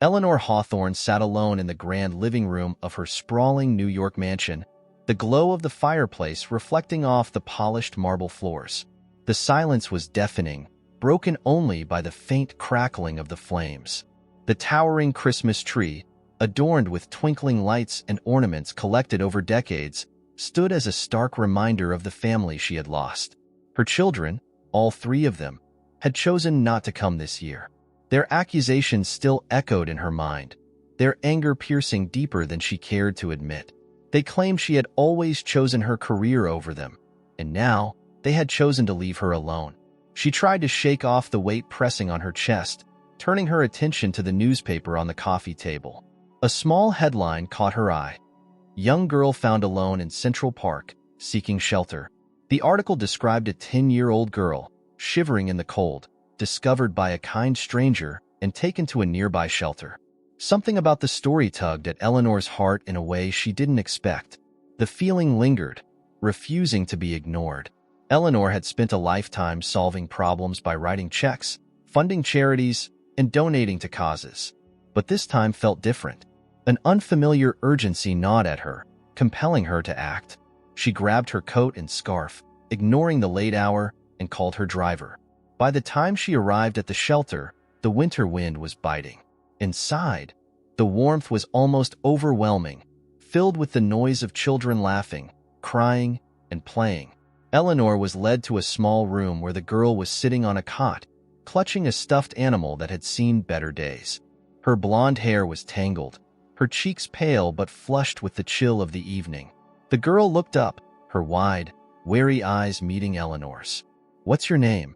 Eleanor Hawthorne sat alone in the grand living room of her sprawling New York mansion, the glow of the fireplace reflecting off the polished marble floors. The silence was deafening, broken only by the faint crackling of the flames. The towering Christmas tree, adorned with twinkling lights and ornaments collected over decades, stood as a stark reminder of the family she had lost. Her children, all three of them, had chosen not to come this year. Their accusations still echoed in her mind, their anger piercing deeper than she cared to admit. They claimed she had always chosen her career over them, and now they had chosen to leave her alone. She tried to shake off the weight pressing on her chest, turning her attention to the newspaper on the coffee table. A small headline caught her eye. Young girl found alone in Central Park, seeking shelter. The article described a 10-year-old girl, shivering in the cold, discovered by a kind stranger and taken to a nearby shelter. Something about the story tugged at Eleanor's heart in a way she didn't expect. The feeling lingered, refusing to be ignored. Eleanor had spent a lifetime solving problems by writing checks, funding charities, and donating to causes. But this time felt different. An unfamiliar urgency gnawed at her, compelling her to act. She grabbed her coat and scarf, ignoring the late hour, and called her driver. By the time she arrived at the shelter, the winter wind was biting. Inside, the warmth was almost overwhelming, filled with the noise of children laughing, crying, and playing. Eleanor was led to a small room where the girl was sitting on a cot, clutching a stuffed animal that had seen better days. Her blonde hair was tangled, her cheeks pale but flushed with the chill of the evening. The girl looked up, her wide, wary eyes meeting Eleanor's. "What's your name?"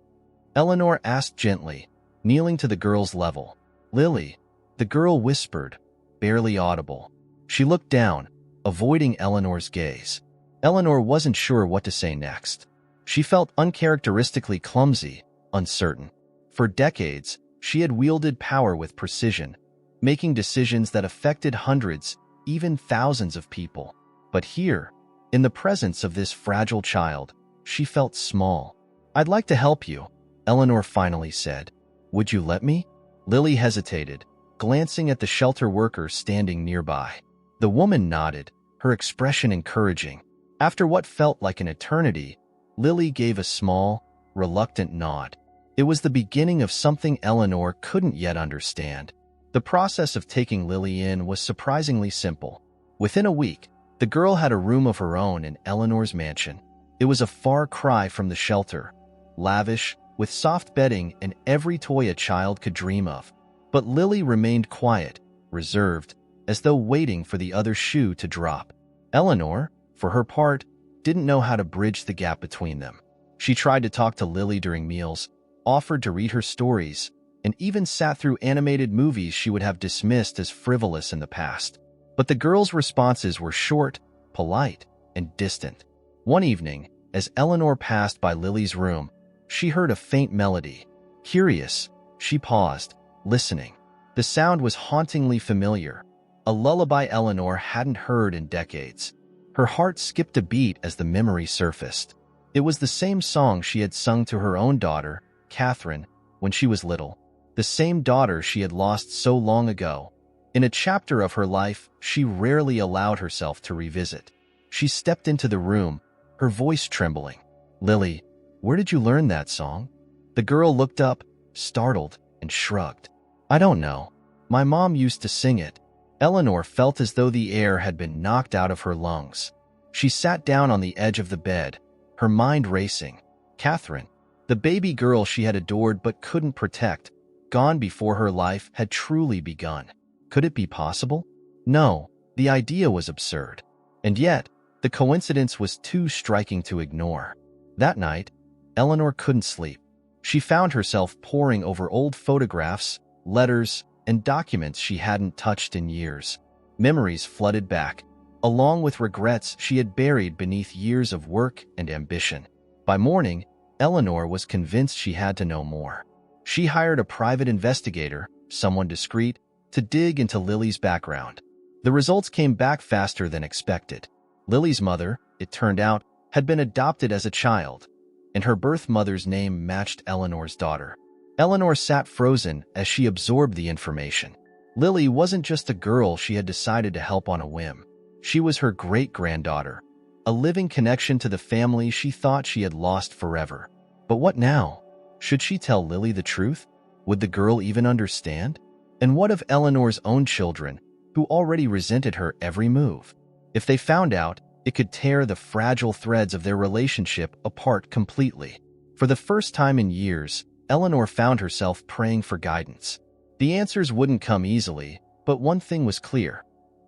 Eleanor asked gently, kneeling to the girl's level. "Lily," the girl whispered, barely audible. She looked down, avoiding Eleanor's gaze. Eleanor wasn't sure what to say next. She felt uncharacteristically clumsy, uncertain. For decades, she had wielded power with precision, making decisions that affected hundreds, even thousands of people. But here, in the presence of this fragile child, she felt small. "I'd like to help you," Eleanor finally said. "Would you let me?" Lily hesitated, glancing at the shelter worker standing nearby. The woman nodded, her expression encouraging. After what felt like an eternity, Lily gave a small, reluctant nod. It was the beginning of something Eleanor couldn't yet understand. The process of taking Lily in was surprisingly simple. Within a week, the girl had a room of her own in Eleanor's mansion. It was a far cry from the shelter, lavish, with soft bedding and every toy a child could dream of. But Lily remained quiet, reserved, as though waiting for the other shoe to drop. Eleanor, for her part, didn't know how to bridge the gap between them. She tried to talk to Lily during meals, offered to read her stories, and even sat through animated movies she would have dismissed as frivolous in the past. But the girl's responses were short, polite, and distant. One evening, as Eleanor passed by Lily's room, she heard a faint melody. Curious, she paused, listening. The sound was hauntingly familiar, a lullaby Eleanor hadn't heard in decades. Her heart skipped a beat as the memory surfaced. It was the same song she had sung to her own daughter, Catherine, when she was little. The same daughter she had lost so long ago. In a chapter of her life she rarely allowed herself to revisit. She stepped into the room, her voice trembling. "Lily, where did you learn that song?" The girl looked up, startled, and shrugged. "I don't know. My mom used to sing it." Eleanor felt as though the air had been knocked out of her lungs. She sat down on the edge of the bed, her mind racing. Catherine, the baby girl she had adored but couldn't protect, gone before her life had truly begun. Could it be possible? No, the idea was absurd. And yet, the coincidence was too striking to ignore. That night, Eleanor couldn't sleep. She found herself poring over old photographs, letters, and documents she hadn't touched in years. Memories flooded back, along with regrets she had buried beneath years of work and ambition. By morning, Eleanor was convinced she had to know more. She hired a private investigator, someone discreet, to dig into Lily's background. The results came back faster than expected. Lily's mother, it turned out, had been adopted as a child, and her birth mother's name matched Eleanor's daughter. Eleanor sat frozen as she absorbed the information. Lily wasn't just a girl she had decided to help on a whim. She was her great-granddaughter, a living connection to the family she thought she had lost forever. But what now? Should she tell Lily the truth? Would the girl even understand? And what of Eleanor's own children, who already resented her every move? If they found out, it could tear the fragile threads of their relationship apart completely. For the first time in years, Eleanor found herself praying for guidance. The answers wouldn't come easily, but one thing was clear.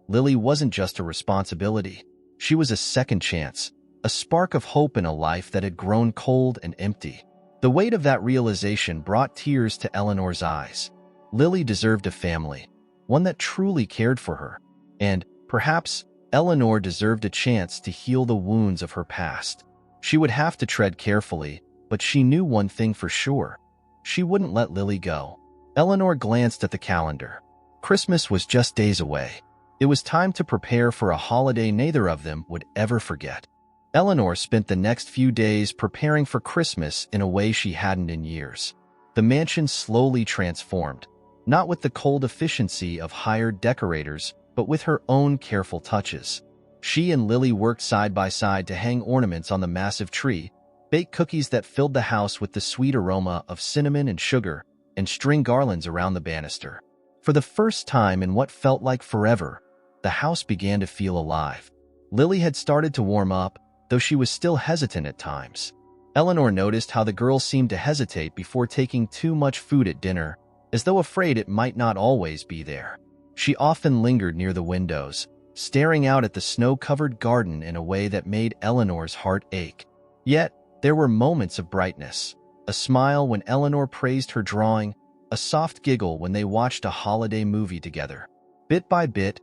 Lily wasn't just a responsibility. She was a second chance, a spark of hope in a life that had grown cold and empty. The weight of that realization brought tears to Eleanor's eyes. Lily deserved a family, one that truly cared for her. And, perhaps, Eleanor deserved a chance to heal the wounds of her past. She would have to tread carefully, but she knew one thing for sure. She wouldn't let Lily go. Eleanor glanced at the calendar. Christmas was just days away. It was time to prepare for a holiday neither of them would ever forget. Eleanor spent the next few days preparing for Christmas in a way she hadn't in years. The mansion slowly transformed, not with the cold efficiency of hired decorators, but with her own careful touches. She and Lily worked side by side to hang ornaments on the massive tree, bake cookies that filled the house with the sweet aroma of cinnamon and sugar, and string garlands around the banister. For the first time in what felt like forever, the house began to feel alive. Lily had started to warm up, though she was still hesitant at times. Eleanor noticed how the girl seemed to hesitate before taking too much food at dinner, as though afraid it might not always be there. She often lingered near the windows, staring out at the snow-covered garden in a way that made Eleanor's heart ache. Yet, there were moments of brightness. A smile when Eleanor praised her drawing, a soft giggle when they watched a holiday movie together. Bit by bit,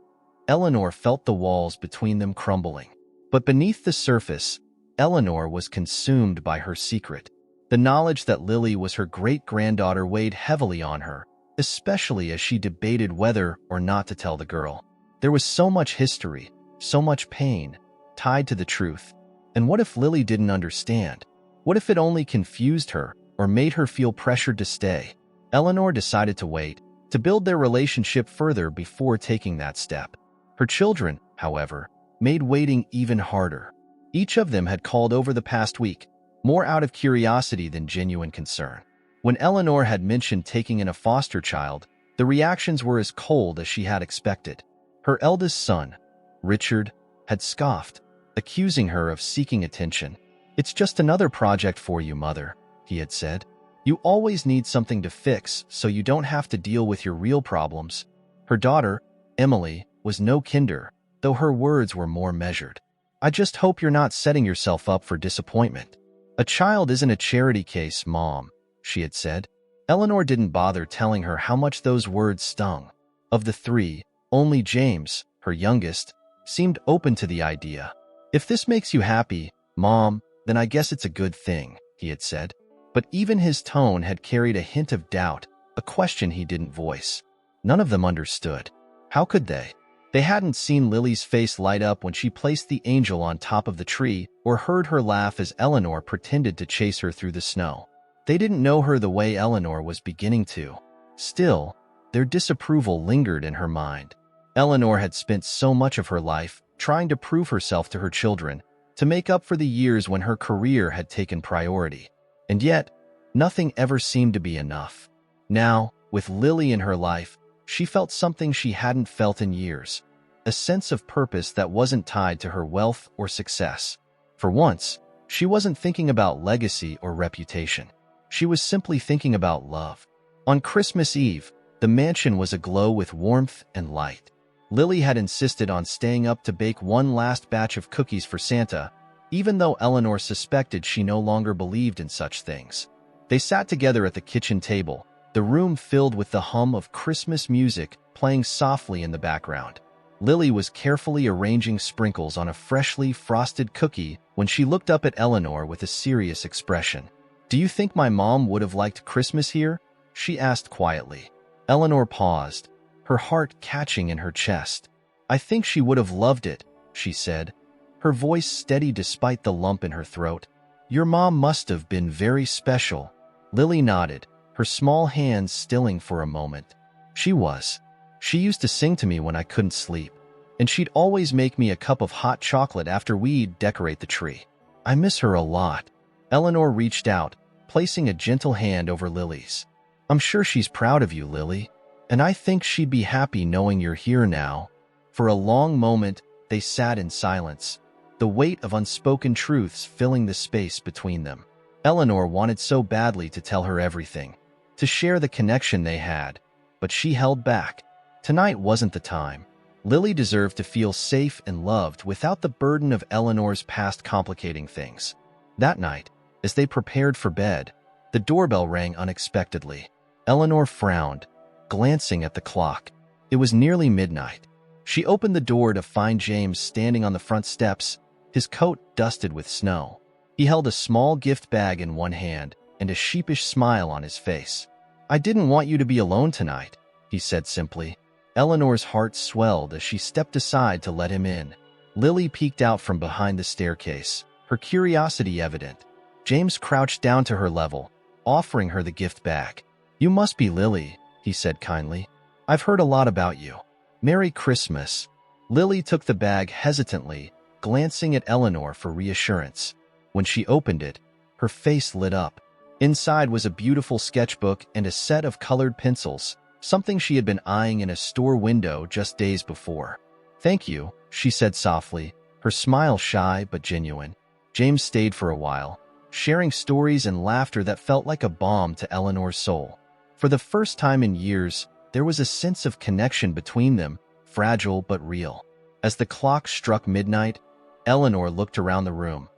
Eleanor felt the walls between them crumbling. But beneath the surface, Eleanor was consumed by her secret. The knowledge that Lily was her great-granddaughter weighed heavily on her, especially as she debated whether or not to tell the girl. There was so much history, so much pain, tied to the truth. And what if Lily didn't understand? What if it only confused her or made her feel pressured to stay? Eleanor decided to wait, to build their relationship further before taking that step. Her children, however, made waiting even harder. Each of them had called over the past week, more out of curiosity than genuine concern. When Eleanor had mentioned taking in a foster child, the reactions were as cold as she had expected. Her eldest son, Richard, had scoffed, accusing her of seeking attention. "It's just another project for you, Mother," he had said. "You always need something to fix so you don't have to deal with your real problems." Her daughter, Emily, was no kinder, though her words were more measured. "I just hope you're not setting yourself up for disappointment." "A child isn't a charity case, Mom," she had said. Eleanor didn't bother telling her how much those words stung. Of the three, only James, her youngest, seemed open to the idea. "If this makes you happy, Mom, then I guess it's a good thing," he had said. But even his tone had carried a hint of doubt, a question he didn't voice. None of them understood. How could they? They hadn't seen Lily's face light up when she placed the angel on top of the tree or heard her laugh as Eleanor pretended to chase her through the snow. They didn't know her the way Eleanor was beginning to. Still, their disapproval lingered in her mind. Eleanor had spent so much of her life trying to prove herself to her children, to make up for the years when her career had taken priority. And yet, nothing ever seemed to be enough. Now, with Lily in her life, she felt something she hadn't felt in years, a sense of purpose that wasn't tied to her wealth or success. For once, she wasn't thinking about legacy or reputation. She was simply thinking about love. On Christmas Eve, the mansion was aglow with warmth and light. Lily had insisted on staying up to bake one last batch of cookies for Santa, even though Eleanor suspected she no longer believed in such things. They sat together at the kitchen table, the room filled with the hum of Christmas music playing softly in the background. Lily was carefully arranging sprinkles on a freshly frosted cookie when she looked up at Eleanor with a serious expression. "Do you think my mom would have liked Christmas here?" she asked quietly. Eleanor paused, her heart catching in her chest. "I think she would have loved it," she said, her voice steady despite the lump in her throat. "Your mom must have been very special." Lily nodded, her small hands stilling for a moment. "She was. She used to sing to me when I couldn't sleep, and she'd always make me a cup of hot chocolate after we'd decorate the tree. I miss her a lot." Eleanor reached out, placing a gentle hand over Lily's. "I'm sure she's proud of you, Lily, and I think she'd be happy knowing you're here now." For a long moment, they sat in silence, the weight of unspoken truths filling the space between them. Eleanor wanted so badly to tell her everything, to share the connection they had, but she held back. Tonight wasn't the time. Lily deserved to feel safe and loved without the burden of Eleanor's past complicating things. That night, as they prepared for bed, the doorbell rang unexpectedly. Eleanor frowned, glancing at the clock. It was nearly midnight. She opened the door to find James standing on the front steps, his coat dusted with snow. He held a small gift bag in one hand and a sheepish smile on his face. "I didn't want you to be alone tonight," he said simply. Eleanor's heart swelled as she stepped aside to let him in. Lily peeked out from behind the staircase, her curiosity evident. James crouched down to her level, offering her the gift bag. "You must be Lily," he said kindly. "I've heard a lot about you. Merry Christmas." Lily took the bag hesitantly, glancing at Eleanor for reassurance. When she opened it, her face lit up. Inside was a beautiful sketchbook and a set of colored pencils, something she had been eyeing in a store window just days before. "Thank you," she said softly, her smile shy but genuine. James stayed for a while, sharing stories and laughter that felt like a balm to Eleanor's soul. For the first time in years, there was a sense of connection between them, fragile but real. As the clock struck midnight, Eleanor looked around the room.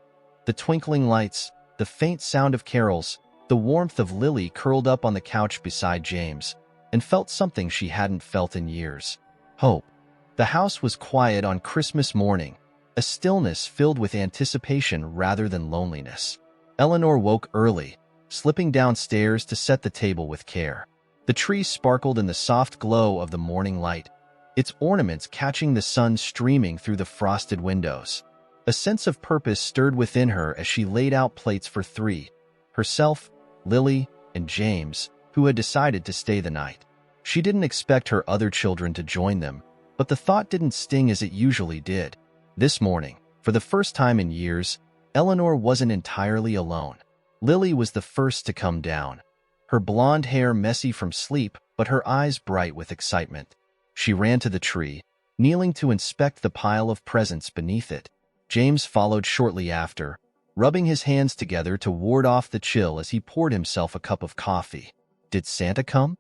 The twinkling lights, the faint sound of carols, the warmth of Lily curled up on the couch beside James, and felt something she hadn't felt in years: hope. The house was quiet on Christmas morning, a stillness filled with anticipation rather than loneliness. Eleanor woke early, slipping downstairs to set the table with care. The tree sparkled in the soft glow of the morning light, its ornaments catching the sun streaming through the frosted windows. A sense of purpose stirred within her as she laid out plates for three: herself, Lily, and James, who had decided to stay the night. She didn't expect her other children to join them, but the thought didn't sting as it usually did. This morning, for the first time in years, Eleanor wasn't entirely alone. Lily was the first to come down, her blonde hair messy from sleep but her eyes bright with excitement. She ran to the tree, kneeling to inspect the pile of presents beneath it. James followed shortly after, rubbing his hands together to ward off the chill as he poured himself a cup of coffee. "Did Santa come?"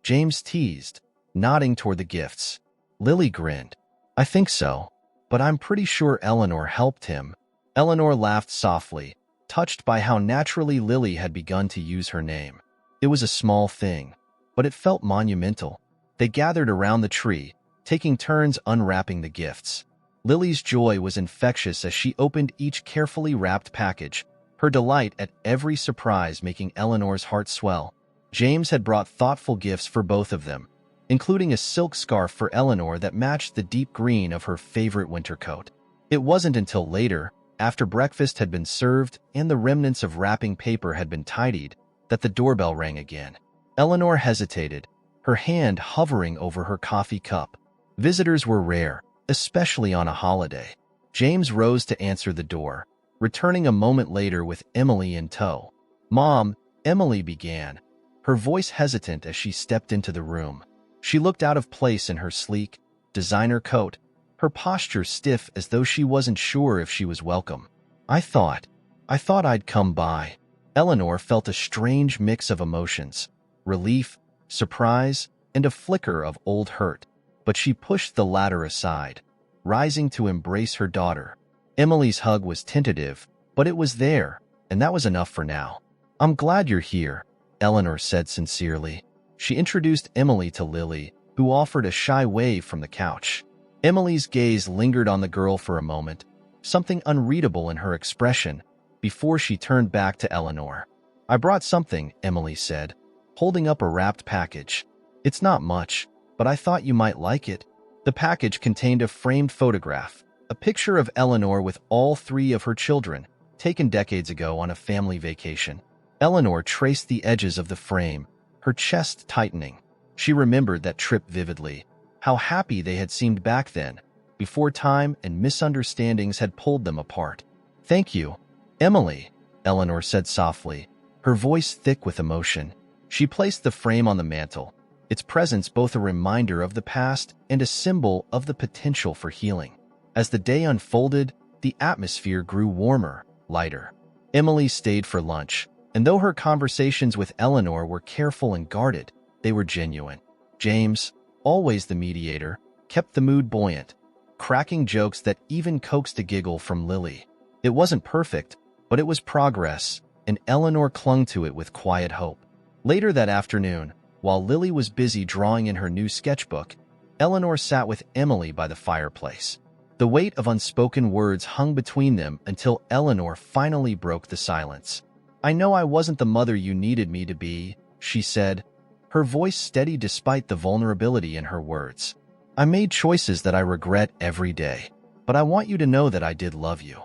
James teased, nodding toward the gifts. Lily grinned. "I think so, but I'm pretty sure Eleanor helped him." Eleanor laughed softly, touched by how naturally Lily had begun to use her name. It was a small thing, but it felt monumental. They gathered around the tree, taking turns unwrapping the gifts. Lily's joy was infectious as she opened each carefully wrapped package, her delight at every surprise making Eleanor's heart swell. James had brought thoughtful gifts for both of them, including a silk scarf for Eleanor that matched the deep green of her favorite winter coat. It wasn't until later, after breakfast had been served and the remnants of wrapping paper had been tidied, that the doorbell rang again. Eleanor hesitated, her hand hovering over her coffee cup. Visitors were rare, especially on a holiday. James rose to answer the door, returning a moment later with Emily in tow. "Mom," Emily began, her voice hesitant as she stepped into the room. She looked out of place in her sleek, designer coat, her posture stiff as though she wasn't sure if she was welcome. I thought I'd come by." Eleanor felt a strange mix of emotions: relief, surprise, and a flicker of old hurt. But she pushed the latter aside, rising to embrace her daughter. Emily's hug was tentative, but it was there, and that was enough for now. "I'm glad you're here," Eleanor said sincerely. She introduced Emily to Lily, who offered a shy wave from the couch. Emily's gaze lingered on the girl for a moment, something unreadable in her expression, before she turned back to Eleanor. "I brought something," Emily said, holding up a wrapped package. "It's not much, but I thought you might like it." The package contained a framed photograph, a picture of Eleanor with all three of her children, taken decades ago on a family vacation. Eleanor traced the edges of the frame, her chest tightening. She remembered that trip vividly, How happy they had seemed back then, before time and misunderstandings had pulled them apart. "Thank you, Emily," Eleanor said softly, her voice thick with emotion. She placed the frame on the mantel, its presence both a reminder of the past and a symbol of the potential for healing. As the day unfolded, the atmosphere grew warmer, lighter. Emily stayed for lunch, and though her conversations with Eleanor were careful and guarded, they were genuine. James, always the mediator, kept the mood buoyant, cracking jokes that even coaxed a giggle from Lily. It wasn't perfect, but it was progress, and Eleanor clung to it with quiet hope. Later that afternoon, while Lily was busy drawing in her new sketchbook, Eleanor sat with Emily by the fireplace. The weight of unspoken words hung between them until Eleanor finally broke the silence. "I know I wasn't the mother you needed me to be," she said, her voice steady despite the vulnerability in her words. "I made choices that I regret every day, but I want you to know that I did love you.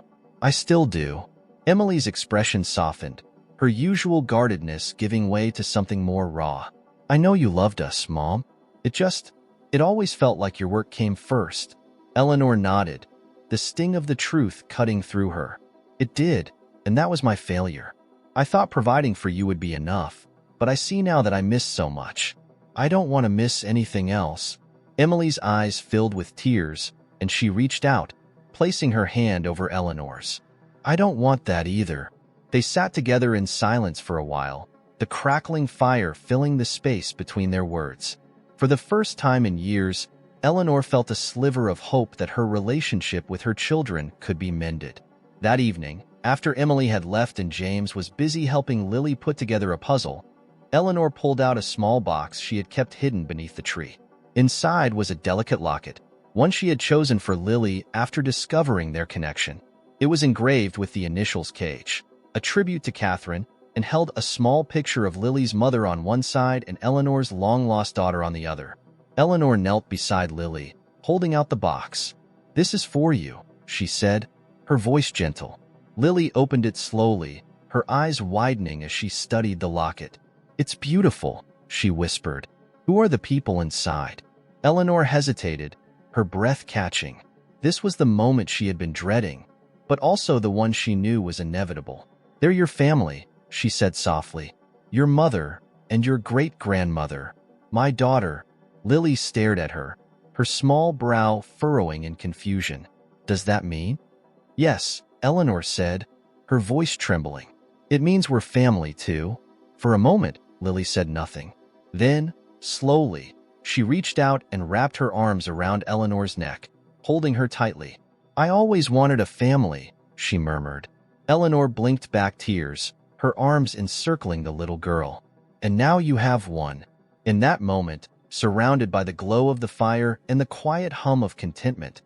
I still do." Emily's expression softened, her usual guardedness giving way to something more raw. "I know you loved us, Mom. It always felt like your work came first." Eleanor nodded, the sting of the truth cutting through her. "It did, and that was my failure. I thought providing for you would be enough, but I see now that I missed so much. I don't want to miss anything else." Emily's eyes filled with tears, and she reached out, placing her hand over Eleanor's. "I don't want that either." They sat together in silence for a while, the crackling fire filling the space between their words. For the first time in years, Eleanor felt a sliver of hope that her relationship with her children could be mended. That evening, after Emily had left and James was busy helping Lily put together a puzzle, Eleanor pulled out a small box she had kept hidden beneath the tree. Inside was a delicate locket, one she had chosen for Lily after discovering their connection. It was engraved with the initials KH, a tribute to Catherine, and held a small picture of Lily's mother on one side and Eleanor's long-lost daughter on the other. Eleanor knelt beside Lily, holding out the box. "This is for you," she said, her voice gentle. Lily opened it slowly, her eyes widening as she studied the locket. "It's beautiful," she whispered. "Who are the people inside?" Eleanor hesitated, her breath catching. This was the moment she had been dreading, but also the one she knew was inevitable. "They're your family," she said softly. "Your mother and your great-grandmother. My daughter." Lily stared at her, her small brow furrowing in confusion. "Does that mean?" "Yes," Eleanor said, her voice trembling. "It means we're family, too." For a moment, Lily said nothing. Then, slowly, she reached out and wrapped her arms around Eleanor's neck, holding her tightly. "I always wanted a family," she murmured. Eleanor blinked back tears, her arms encircling the little girl. "And now you have one." In that moment, surrounded by the glow of the fire and the quiet hum of contentment,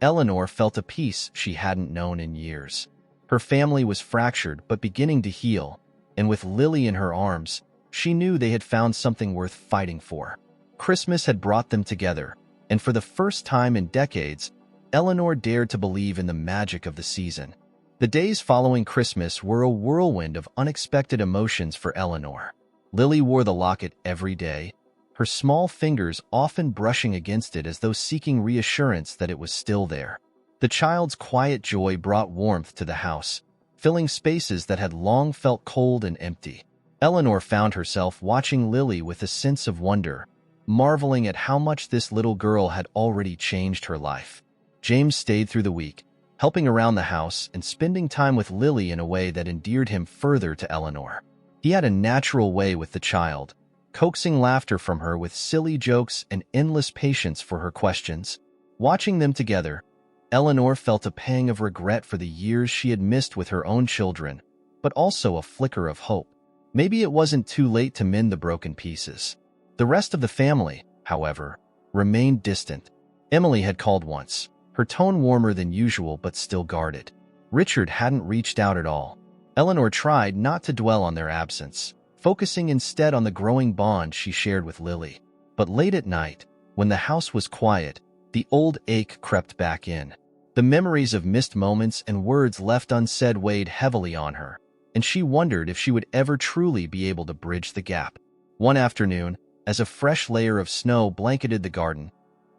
Eleanor felt a peace she hadn't known in years. Her family was fractured but beginning to heal, and with Lily in her arms, she knew they had found something worth fighting for. Christmas had brought them together, and for the first time in decades, Eleanor dared to believe in the magic of the season. The days following Christmas were a whirlwind of unexpected emotions for Eleanor. Lily wore the locket every day, her small fingers often brushing against it as though seeking reassurance that it was still there. The child's quiet joy brought warmth to the house, filling spaces that had long felt cold and empty. Eleanor found herself watching Lily with a sense of wonder, marveling at how much this little girl had already changed her life. James stayed through the week, helping around the house and spending time with Lily in a way that endeared him further to Eleanor. He had a natural way with the child, coaxing laughter from her with silly jokes and endless patience for her questions. Watching them together, Eleanor felt a pang of regret for the years she had missed with her own children, but also a flicker of hope. Maybe it wasn't too late to mend the broken pieces. The rest of the family, however, remained distant. Emily had called once, her tone warmer than usual but still guarded. Richard hadn't reached out at all. Eleanor tried not to dwell on their absence, focusing instead on the growing bond she shared with Lily. But late at night, when the house was quiet, the old ache crept back in. The memories of missed moments and words left unsaid weighed heavily on her, and she wondered if she would ever truly be able to bridge the gap. One afternoon, as a fresh layer of snow blanketed the garden,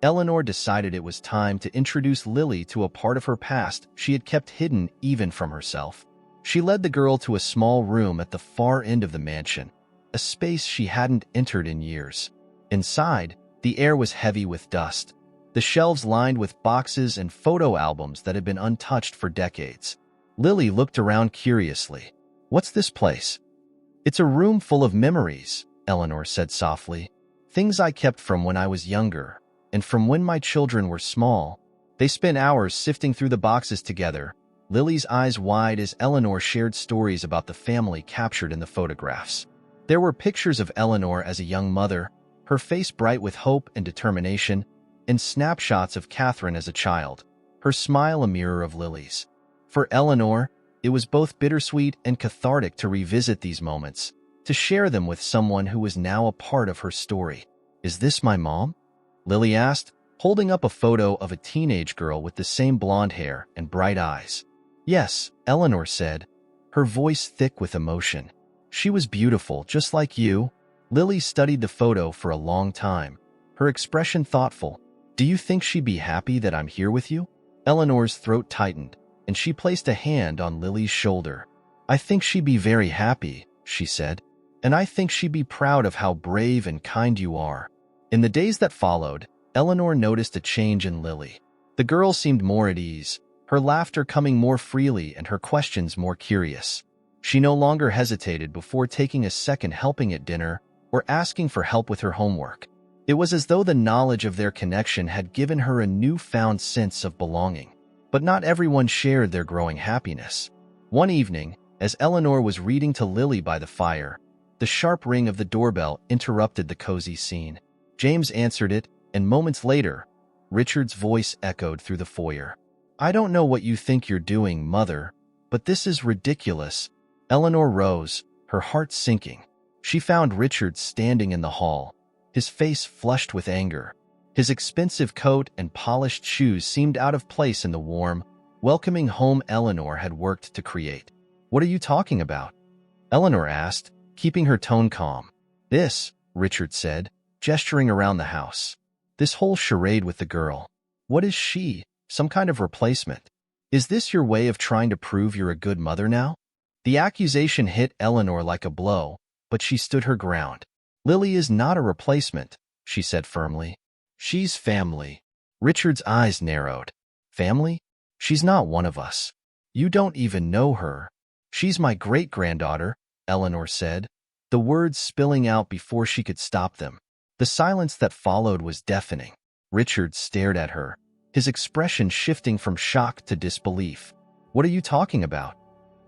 Eleanor decided it was time to introduce Lily to a part of her past she had kept hidden even from herself. She led the girl to a small room at the far end of the mansion, a space she hadn't entered in years. Inside, the air was heavy with dust, the shelves lined with boxes and photo albums that had been untouched for decades. Lily looked around curiously. "What's this place?" "It's a room full of memories," Eleanor said softly. "Things I kept from when I was younger, and from when my children were small." They spent hours sifting through the boxes together, Lily's eyes wide as Eleanor shared stories about the family captured in the photographs. There were pictures of Eleanor as a young mother, her face bright with hope and determination, and snapshots of Catherine as a child, her smile a mirror of Lily's. For Eleanor, it was both bittersweet and cathartic to revisit these moments, to share them with someone who was now a part of her story. "Is this my mom?" Lily asked, holding up a photo of a teenage girl with the same blonde hair and bright eyes. "Yes," Eleanor said, her voice thick with emotion. "She was beautiful, just like you." Lily studied the photo for a long time, her expression thoughtful. "Do you think she'd be happy that I'm here with you?" Eleanor's throat tightened, and she placed a hand on Lily's shoulder. "I think she'd be very happy," she said. "And I think she'd be proud of how brave and kind you are." In the days that followed, Eleanor noticed a change in Lily. The girl seemed more at ease, her laughter coming more freely and her questions more curious. She no longer hesitated before taking a second helping at dinner or asking for help with her homework. It was as though the knowledge of their connection had given her a newfound sense of belonging. But not everyone shared their growing happiness. One evening, as Eleanor was reading to Lily by the fire, the sharp ring of the doorbell interrupted the cozy scene. James answered it, and moments later, Richard's voice echoed through the foyer. "I don't know what you think you're doing, Mother, but this is ridiculous." Eleanor rose, her heart sinking. She found Richard standing in the hall, his face flushed with anger. His expensive coat and polished shoes seemed out of place in the warm, welcoming home Eleanor had worked to create. "What are you talking about?" Eleanor asked, keeping her tone calm. "This," Richard said, gesturing around the house. "This whole charade with the girl. What is she? Some kind of replacement? Is this your way of trying to prove you're a good mother now?" The accusation hit Eleanor like a blow, but she stood her ground. "Lily is not a replacement," she said firmly. "She's family." Richard's eyes narrowed. "Family? She's not one of us. You don't even know her." "She's my great-granddaughter," Eleanor said, the words spilling out before she could stop them. The silence that followed was deafening. Richard stared at her, his expression shifting from shock to disbelief. "What are you talking about?"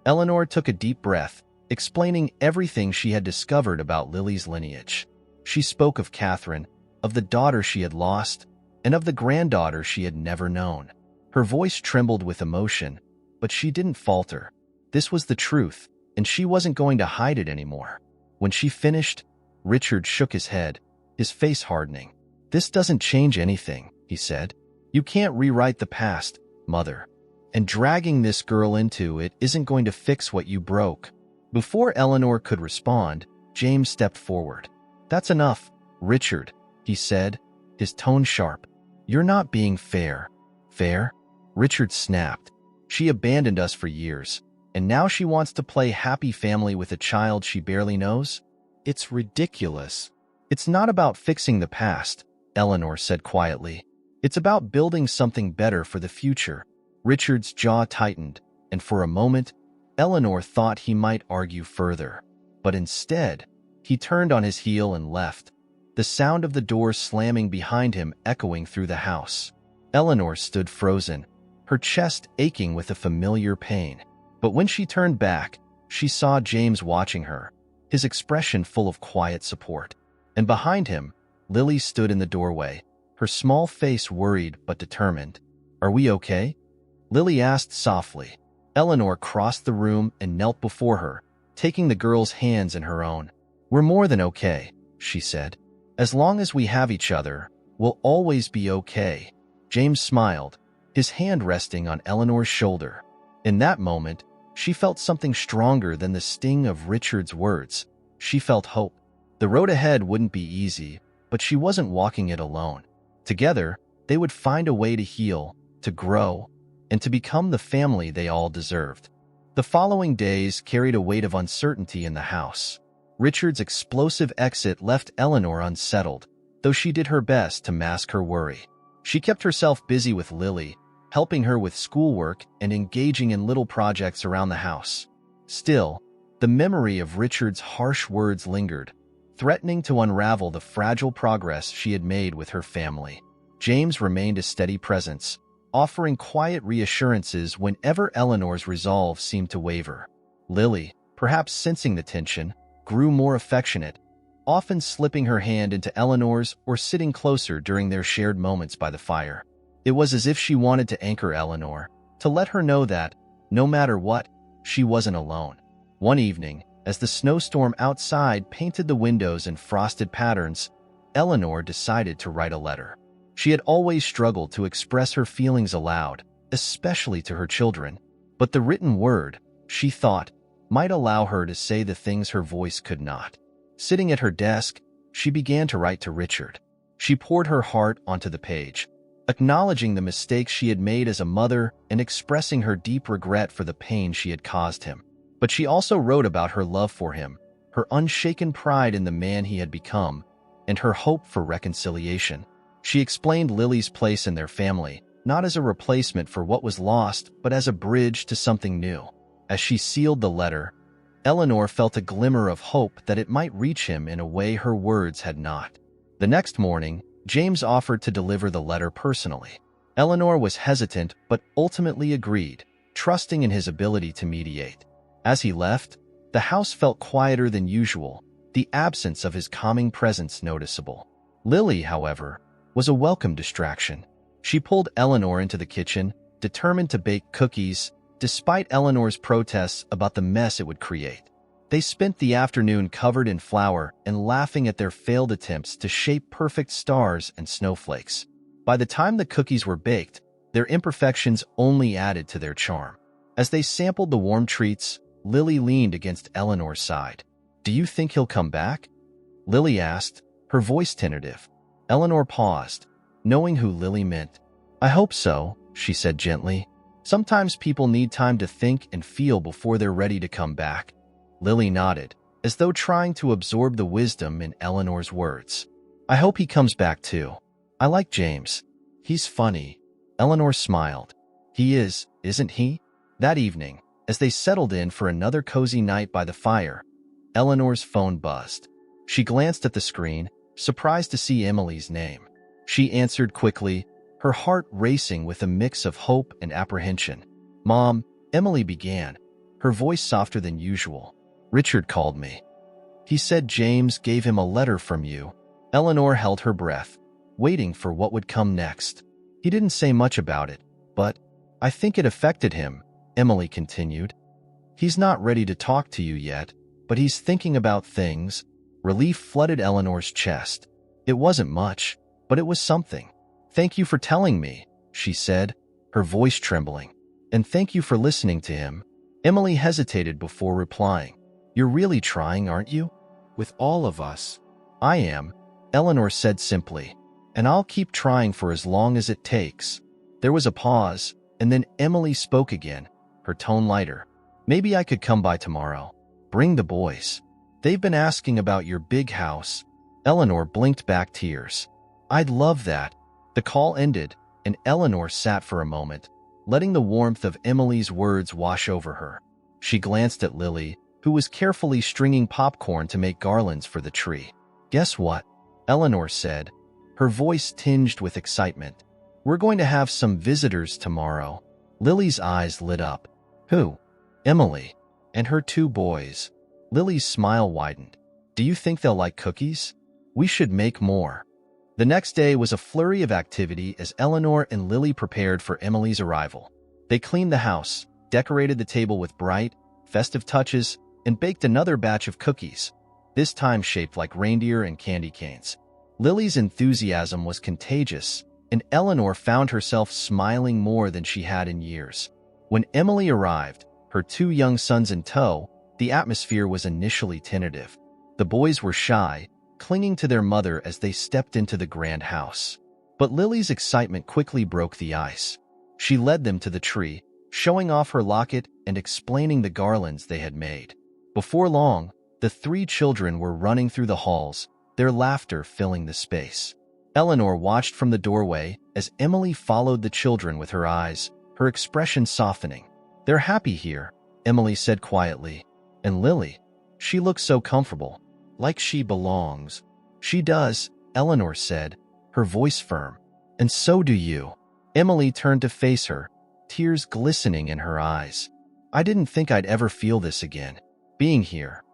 Eleanor took a deep breath, explaining everything she had discovered about Lily's lineage. She spoke of Catherine, of the daughter she had lost, and of the granddaughter she had never known. Her voice trembled with emotion, but she didn't falter. This was the truth, and she wasn't going to hide it anymore. When she finished, Richard shook his head, his face hardening. "This doesn't change anything," he said. "You can't rewrite the past, Mother. And dragging this girl into it isn't going to fix what you broke." Before Eleanor could respond, James stepped forward. "That's enough, Richard," he said, his tone sharp. "You're not being fair." "Fair?" Richard snapped. "She abandoned us for years, and now she wants to play happy family with a child she barely knows? It's ridiculous." "It's not about fixing the past," Eleanor said quietly. "It's about building something better for the future." Richard's jaw tightened, and for a moment, Eleanor thought he might argue further. But instead, he turned on his heel and left, the sound of the door slamming behind him echoing through the house. Eleanor stood frozen, her chest aching with a familiar pain. But when she turned back, she saw James watching her, his expression full of quiet support. And behind him, Lily stood in the doorway, her small face worried but determined. "Are we okay?" Lily asked softly. Eleanor crossed the room and knelt before her, taking the girl's hands in her own. "We're more than okay," she said. "As long as we have each other, we'll always be okay." James smiled, his hand resting on Eleanor's shoulder. In that moment, she felt something stronger than the sting of Richard's words. She felt hope. The road ahead wouldn't be easy, but she wasn't walking it alone. Together, They would find a way to heal, to grow, and to become the family they all deserved. The following days carried a weight of uncertainty in the house. Richard's explosive exit left Eleanor unsettled, though she did her best to mask her worry. She kept herself busy with Lily, helping her with schoolwork and engaging in little projects around the house. Still, the memory of Richard's harsh words lingered, threatening to unravel the fragile progress she had made with her family. James remained a steady presence, offering quiet reassurances whenever Eleanor's resolve seemed to waver. Lily, perhaps sensing the tension, grew more affectionate, often slipping her hand into Eleanor's or sitting closer during their shared moments by the fire. It was as if she wanted to anchor Eleanor, to let her know that, no matter what, she wasn't alone. One evening, as the snowstorm outside painted the windows in frosted patterns, Eleanor decided to write a letter. She had always struggled to express her feelings aloud, especially to her children, but the written word, she thought, might allow her to say the things her voice could not. Sitting at her desk, she began to write to Richard. She poured her heart onto the page, acknowledging the mistakes she had made as a mother and expressing her deep regret for the pain she had caused him. But she also wrote about her love for him, her unshaken pride in the man he had become, and her hope for reconciliation. She explained Lily's place in their family, not as a replacement for what was lost, but as a bridge to something new. As she sealed the letter, Eleanor felt a glimmer of hope that it might reach him in a way her words had not. The next morning, James offered to deliver the letter personally. Eleanor was hesitant but ultimately agreed, trusting in his ability to mediate. As he left, the house felt quieter than usual, the absence of his calming presence noticeable. Lily, however, was a welcome distraction. She pulled Eleanor into the kitchen, determined to bake cookies, despite Eleanor's protests about the mess it would create. They spent the afternoon covered in flour and laughing at their failed attempts to shape perfect stars and snowflakes. By the time the cookies were baked, their imperfections only added to their charm. As they sampled the warm treats, Lily leaned against Eleanor's side. "Do you think he'll come back?" Lily asked, her voice tentative. Eleanor paused, knowing who Lily meant. "I hope so," she said gently. "Sometimes people need time to think and feel before they're ready to come back." Lily nodded, as though trying to absorb the wisdom in Eleanor's words. "I hope he comes back too. I like James. He's funny." Eleanor smiled. "He is, isn't he?" That evening, as they settled in for another cozy night by the fire, Eleanor's phone buzzed. She glanced at the screen, surprised to see Emily's name. She answered quickly, her heart racing with a mix of hope and apprehension. "Mom," Emily began, her voice softer than usual. "Richard called me. He said James gave him a letter from you." Eleanor held her breath, waiting for what would come next. "He didn't say much about it, but I think it affected him," Emily continued. "He's not ready to talk to you yet, but he's thinking about things." Relief flooded Eleanor's chest. It wasn't much, but it was something. "Thank you for telling me," she said, her voice trembling. "And thank you for listening to him." Emily hesitated before replying. "You're really trying, aren't you?" "With all of us." "I am," Eleanor said simply. "And I'll keep trying for as long as it takes." There was a pause, and then Emily spoke again, her tone lighter. "Maybe I could come by tomorrow. Bring the boys. They've been asking about your big house." Eleanor blinked back tears. "I'd love that." The call ended, and Eleanor sat for a moment, letting the warmth of Emily's words wash over her. She glanced at Lily, who was carefully stringing popcorn to make garlands for the tree. "Guess what?" Eleanor said, her voice tinged with excitement. "We're going to have some visitors tomorrow." Lily's eyes lit up. "Who?" "Emily. And her 2 boys." Lily's smile widened. "Do you think they'll like cookies? We should make more." The next day was a flurry of activity as Eleanor and Lily prepared for Emily's arrival. They cleaned the house, decorated the table with bright, festive touches, and baked another batch of cookies, this time shaped like reindeer and candy canes. Lily's enthusiasm was contagious, and Eleanor found herself smiling more than she had in years. When Emily arrived, her 2 young sons in tow, the atmosphere was initially tentative. The boys were shy, clinging to their mother as they stepped into the grand house. But Lily's excitement quickly broke the ice. She led them to the tree, showing off her locket and explaining the garlands they had made. Before long, the three children were running through the halls, their laughter filling the space. Eleanor watched from the doorway as Emily followed the children with her eyes, her expression softening. "They're happy here," Emily said quietly. "And Lily, she looks so comfortable, like she belongs." "She does," Eleanor said, her voice firm. "And so do you." Emily turned to face her, tears glistening in her eyes. "I didn't think I'd ever feel this again, being here.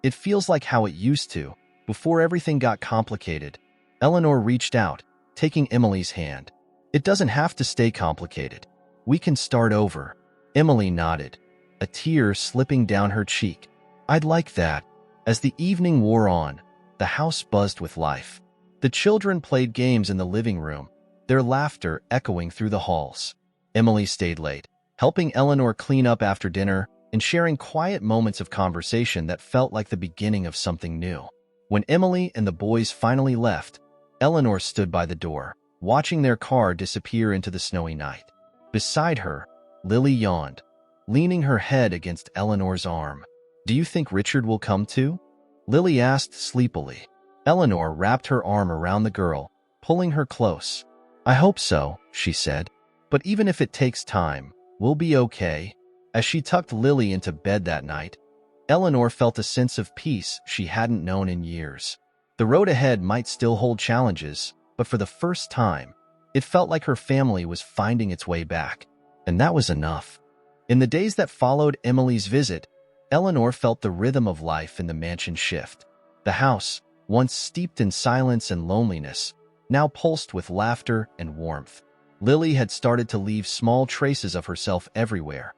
It feels like how it used to, before everything got complicated." Eleanor reached out, taking Emily's hand. "It doesn't have to stay complicated. We can start over." Emily nodded, a tear slipping down her cheek. "I'd like that." As the evening wore on, the house buzzed with life. The children played games in the living room, their laughter echoing through the halls. Emily stayed late, helping Eleanor clean up after dinner and sharing quiet moments of conversation that felt like the beginning of something new. When Emily and the boys finally left, Eleanor stood by the door, watching their car disappear into the snowy night. Beside her, Lily yawned, leaning her head against Eleanor's arm. "Do you think Richard will come too?" Lily asked sleepily. Eleanor wrapped her arm around the girl, pulling her close. "I hope so," she said. "But even if it takes time, we'll be okay." As she tucked Lily into bed that night, Eleanor felt a sense of peace she hadn't known in years. The road ahead might still hold challenges, but for the first time, it felt like her family was finding its way back. And that was enough. In the days that followed Emily's visit, Eleanor felt the rhythm of life in the mansion shift. The house, once steeped in silence and loneliness, now pulsed with laughter and warmth. Lily had started to leave small traces of herself everywhere.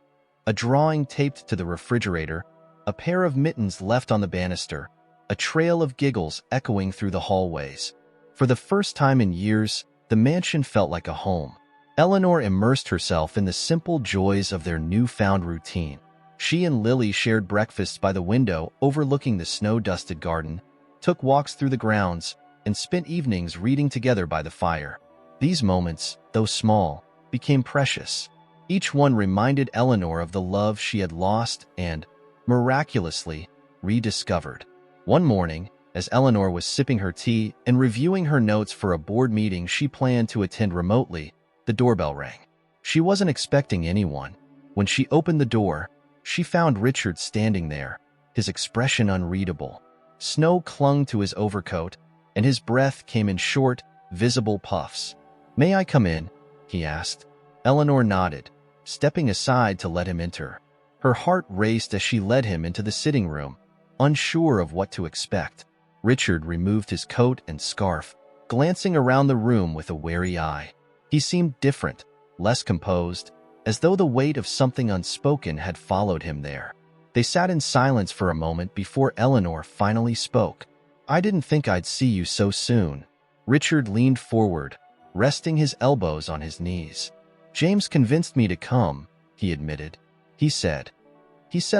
A drawing taped to the refrigerator, a pair of mittens left on the banister, a trail of giggles echoing through the hallways. For the first time in years, the mansion felt like a home. Eleanor immersed herself in the simple joys of their newfound routine. She and Lily shared breakfasts by the window overlooking the snow-dusted garden, took walks through the grounds, and spent evenings reading together by the fire. These moments, though small, became precious. Each one reminded Eleanor of the love she had lost and, miraculously, rediscovered. One morning, as Eleanor was sipping her tea and reviewing her notes for a board meeting she planned to attend remotely, the doorbell rang. She wasn't expecting anyone. When she opened the door, she found Richard standing there, his expression unreadable. Snow clung to his overcoat, and his breath came in short, visible puffs. "May I come in?" he asked. Eleanor nodded, stepping aside to let him enter. Her heart raced as she led him into the sitting room, unsure of what to expect. Richard removed his coat and scarf, glancing around the room with a wary eye. He seemed different, less composed, as though the weight of something unspoken had followed him there. They sat in silence for a moment before Eleanor finally spoke. "I didn't think I'd see you so soon." Richard leaned forward, resting his elbows on his knees. "James convinced me to come," he admitted. He said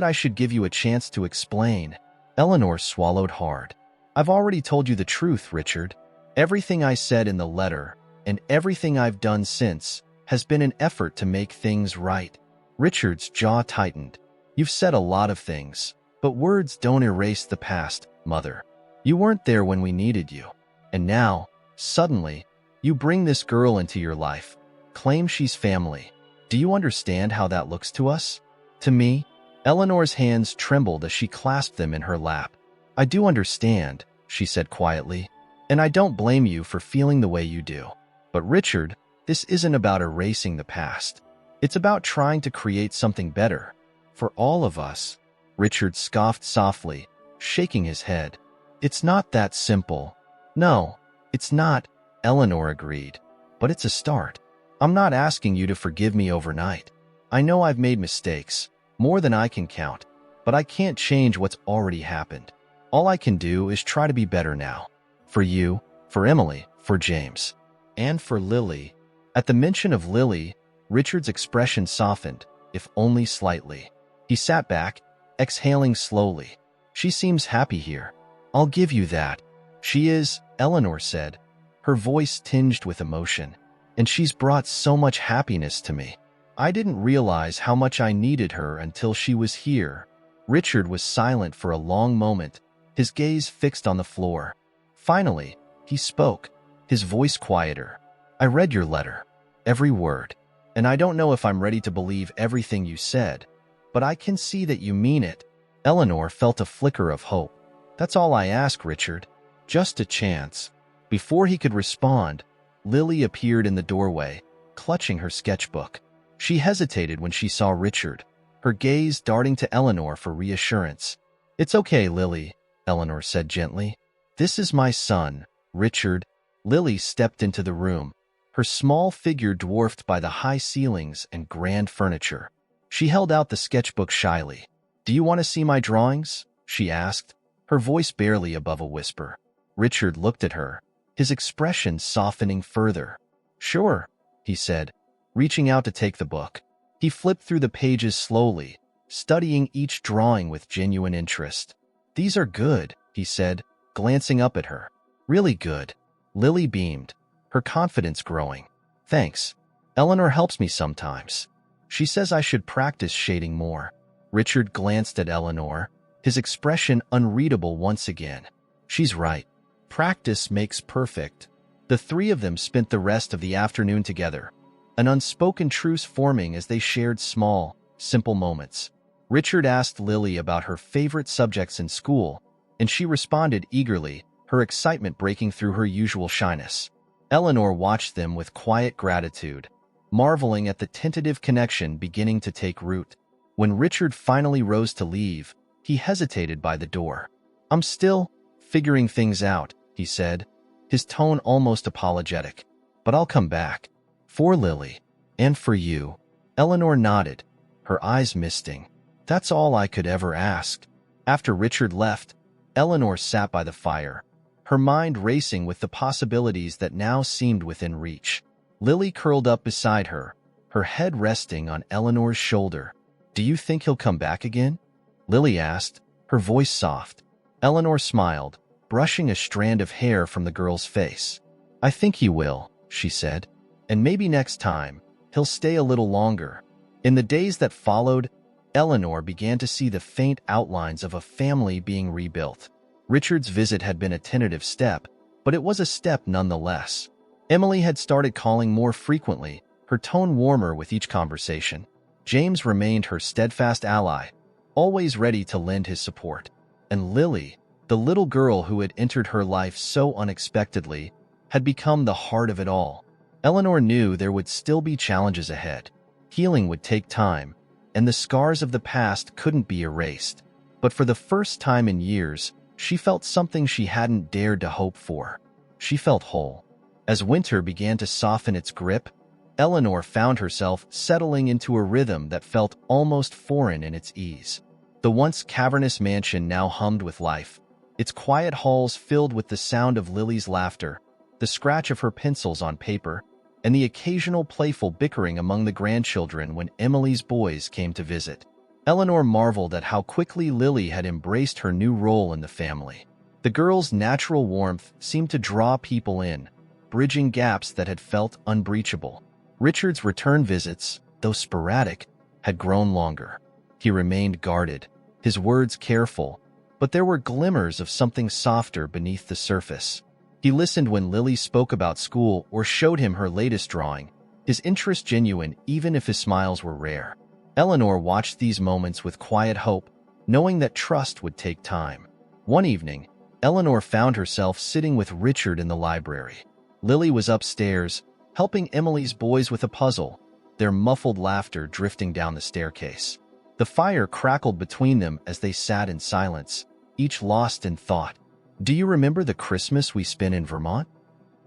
I should give you a chance to explain." Eleanor swallowed hard. "I've already told you the truth, Richard. Everything I said in the letter, and everything I've done since, has been an effort to make things right." Richard's jaw tightened. "You've said a lot of things, but words don't erase the past, Mother. You weren't there when we needed you. And now, suddenly, you bring this girl into your life, claim she's family. Do you understand how that looks to us? To me?" Eleanor's hands trembled as she clasped them in her lap. "I do understand," she said quietly, "and I don't blame you for feeling the way you do. But Richard, this isn't about erasing the past. It's about trying to create something better. For all of us." Richard scoffed softly, shaking his head. "It's not that simple." "No, it's not," Eleanor agreed. "But it's a start. I'm not asking you to forgive me overnight. I know I've made mistakes, more than I can count, but I can't change what's already happened. All I can do is try to be better now. For you, for Emily, for James, and for Lily." At the mention of Lily, Richard's expression softened, if only slightly. He sat back, exhaling slowly. "She seems happy here. I'll give you that." "She is," Eleanor said, her voice tinged with emotion. "And she's brought so much happiness to me. I didn't realize how much I needed her until she was here." Richard was silent for a long moment, his gaze fixed on the floor. Finally, he spoke, his voice quieter. "I read your letter, every word, and I don't know if I'm ready to believe everything you said, but I can see that you mean it." Eleanor felt a flicker of hope. "That's all I ask, Richard. Just a chance." Before he could respond, Lily appeared in the doorway, clutching her sketchbook. She hesitated when she saw Richard, her gaze darting to Eleanor for reassurance. "It's okay, Lily," Eleanor said gently. "This is my son, Richard." Lily stepped into the room, her small figure dwarfed by the high ceilings and grand furniture. She held out the sketchbook shyly. "Do you want to see my drawings?" she asked, her voice barely above a whisper. Richard looked at her, his expression softening further. "Sure," he said, reaching out to take the book. He flipped through the pages slowly, studying each drawing with genuine interest. "These are good," he said, glancing up at her. "Really good." Lily beamed, her confidence growing. "Thanks. Eleanor helps me sometimes. She says I should practice shading more." Richard glanced at Eleanor, his expression unreadable once again. "She's right. Practice makes perfect." The three of them spent the rest of the afternoon together, an unspoken truce forming as they shared small, simple moments. Richard asked Lily about her favorite subjects in school, and she responded eagerly, her excitement breaking through her usual shyness. Eleanor watched them with quiet gratitude, marveling at the tentative connection beginning to take root. When Richard finally rose to leave, he hesitated by the door. "I'm still figuring things out," he said, his tone almost apologetic. "But I'll come back. For Lily. And for you." Eleanor nodded, her eyes misting. "That's all I could ever ask." After Richard left, Eleanor sat by the fire, her mind racing with the possibilities that now seemed within reach. Lily curled up beside her, her head resting on Eleanor's shoulder. "Do you think he'll come back again?" Lily asked, her voice soft. Eleanor smiled, brushing a strand of hair from the girl's face. "I think he will," she said. "And maybe next time, he'll stay a little longer." In the days that followed, Eleanor began to see the faint outlines of a family being rebuilt. Richard's visit had been a tentative step, but it was a step nonetheless. Emily had started calling more frequently, her tone warmer with each conversation. James remained her steadfast ally, always ready to lend his support. And Lily, the little girl who had entered her life so unexpectedly, had become the heart of it all. Eleanor knew there would still be challenges ahead. Healing would take time, and the scars of the past couldn't be erased. But for the first time in years, she felt something she hadn't dared to hope for. She felt whole. As winter began to soften its grip, Eleanor found herself settling into a rhythm that felt almost foreign in its ease. The once cavernous mansion now hummed with life, its quiet halls filled with the sound of Lily's laughter, the scratch of her pencils on paper, and the occasional playful bickering among the grandchildren when Emily's boys came to visit. Eleanor marveled at how quickly Lily had embraced her new role in the family. The girl's natural warmth seemed to draw people in, bridging gaps that had felt unbreachable. Richard's return visits, though sporadic, had grown longer. He remained guarded, his words careful, but there were glimmers of something softer beneath the surface. He listened when Lily spoke about school or showed him her latest drawing, his interest genuine even if his smiles were rare. Eleanor watched these moments with quiet hope, knowing that trust would take time. One evening, Eleanor found herself sitting with Richard in the library. Lily was upstairs, helping Emily's boys with a puzzle, their muffled laughter drifting down the staircase. The fire crackled between them as they sat in silence, each lost in thought. "Do you remember the Christmas we spent in Vermont?"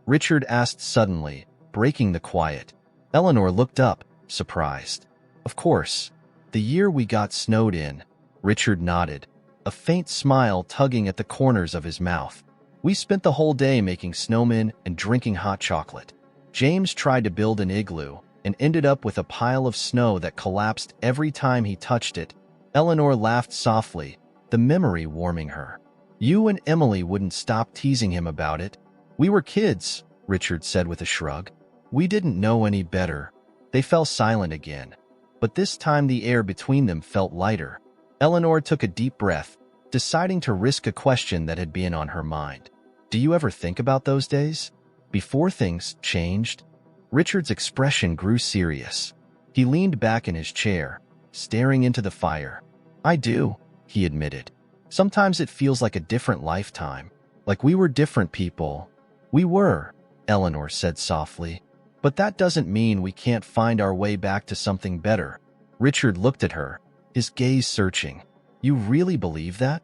Richard asked suddenly, breaking the quiet. Eleanor looked up, surprised. "Of course. The year we got snowed in." Richard nodded, a faint smile tugging at the corners of his mouth. "We spent the whole day making snowmen and drinking hot chocolate. James tried to build an igloo and ended up with a pile of snow that collapsed every time he touched it." Eleanor laughed softly, the memory warming her. "You and Emily wouldn't stop teasing him about it. We were kids, Richard said with a shrug. We didn't know any better. They fell silent again. But this time the air between them felt lighter. Eleanor took a deep breath, deciding to risk a question that had been on her mind. Do you ever think about those days? Before things changed? Richard's expression grew serious. He leaned back in his chair, staring into the fire. I do, he admitted. Sometimes it feels like a different lifetime, like we were different people. We were, Eleanor said softly. But that doesn't mean we can't find our way back to something better. Richard looked at her, his gaze searching. You really believe that?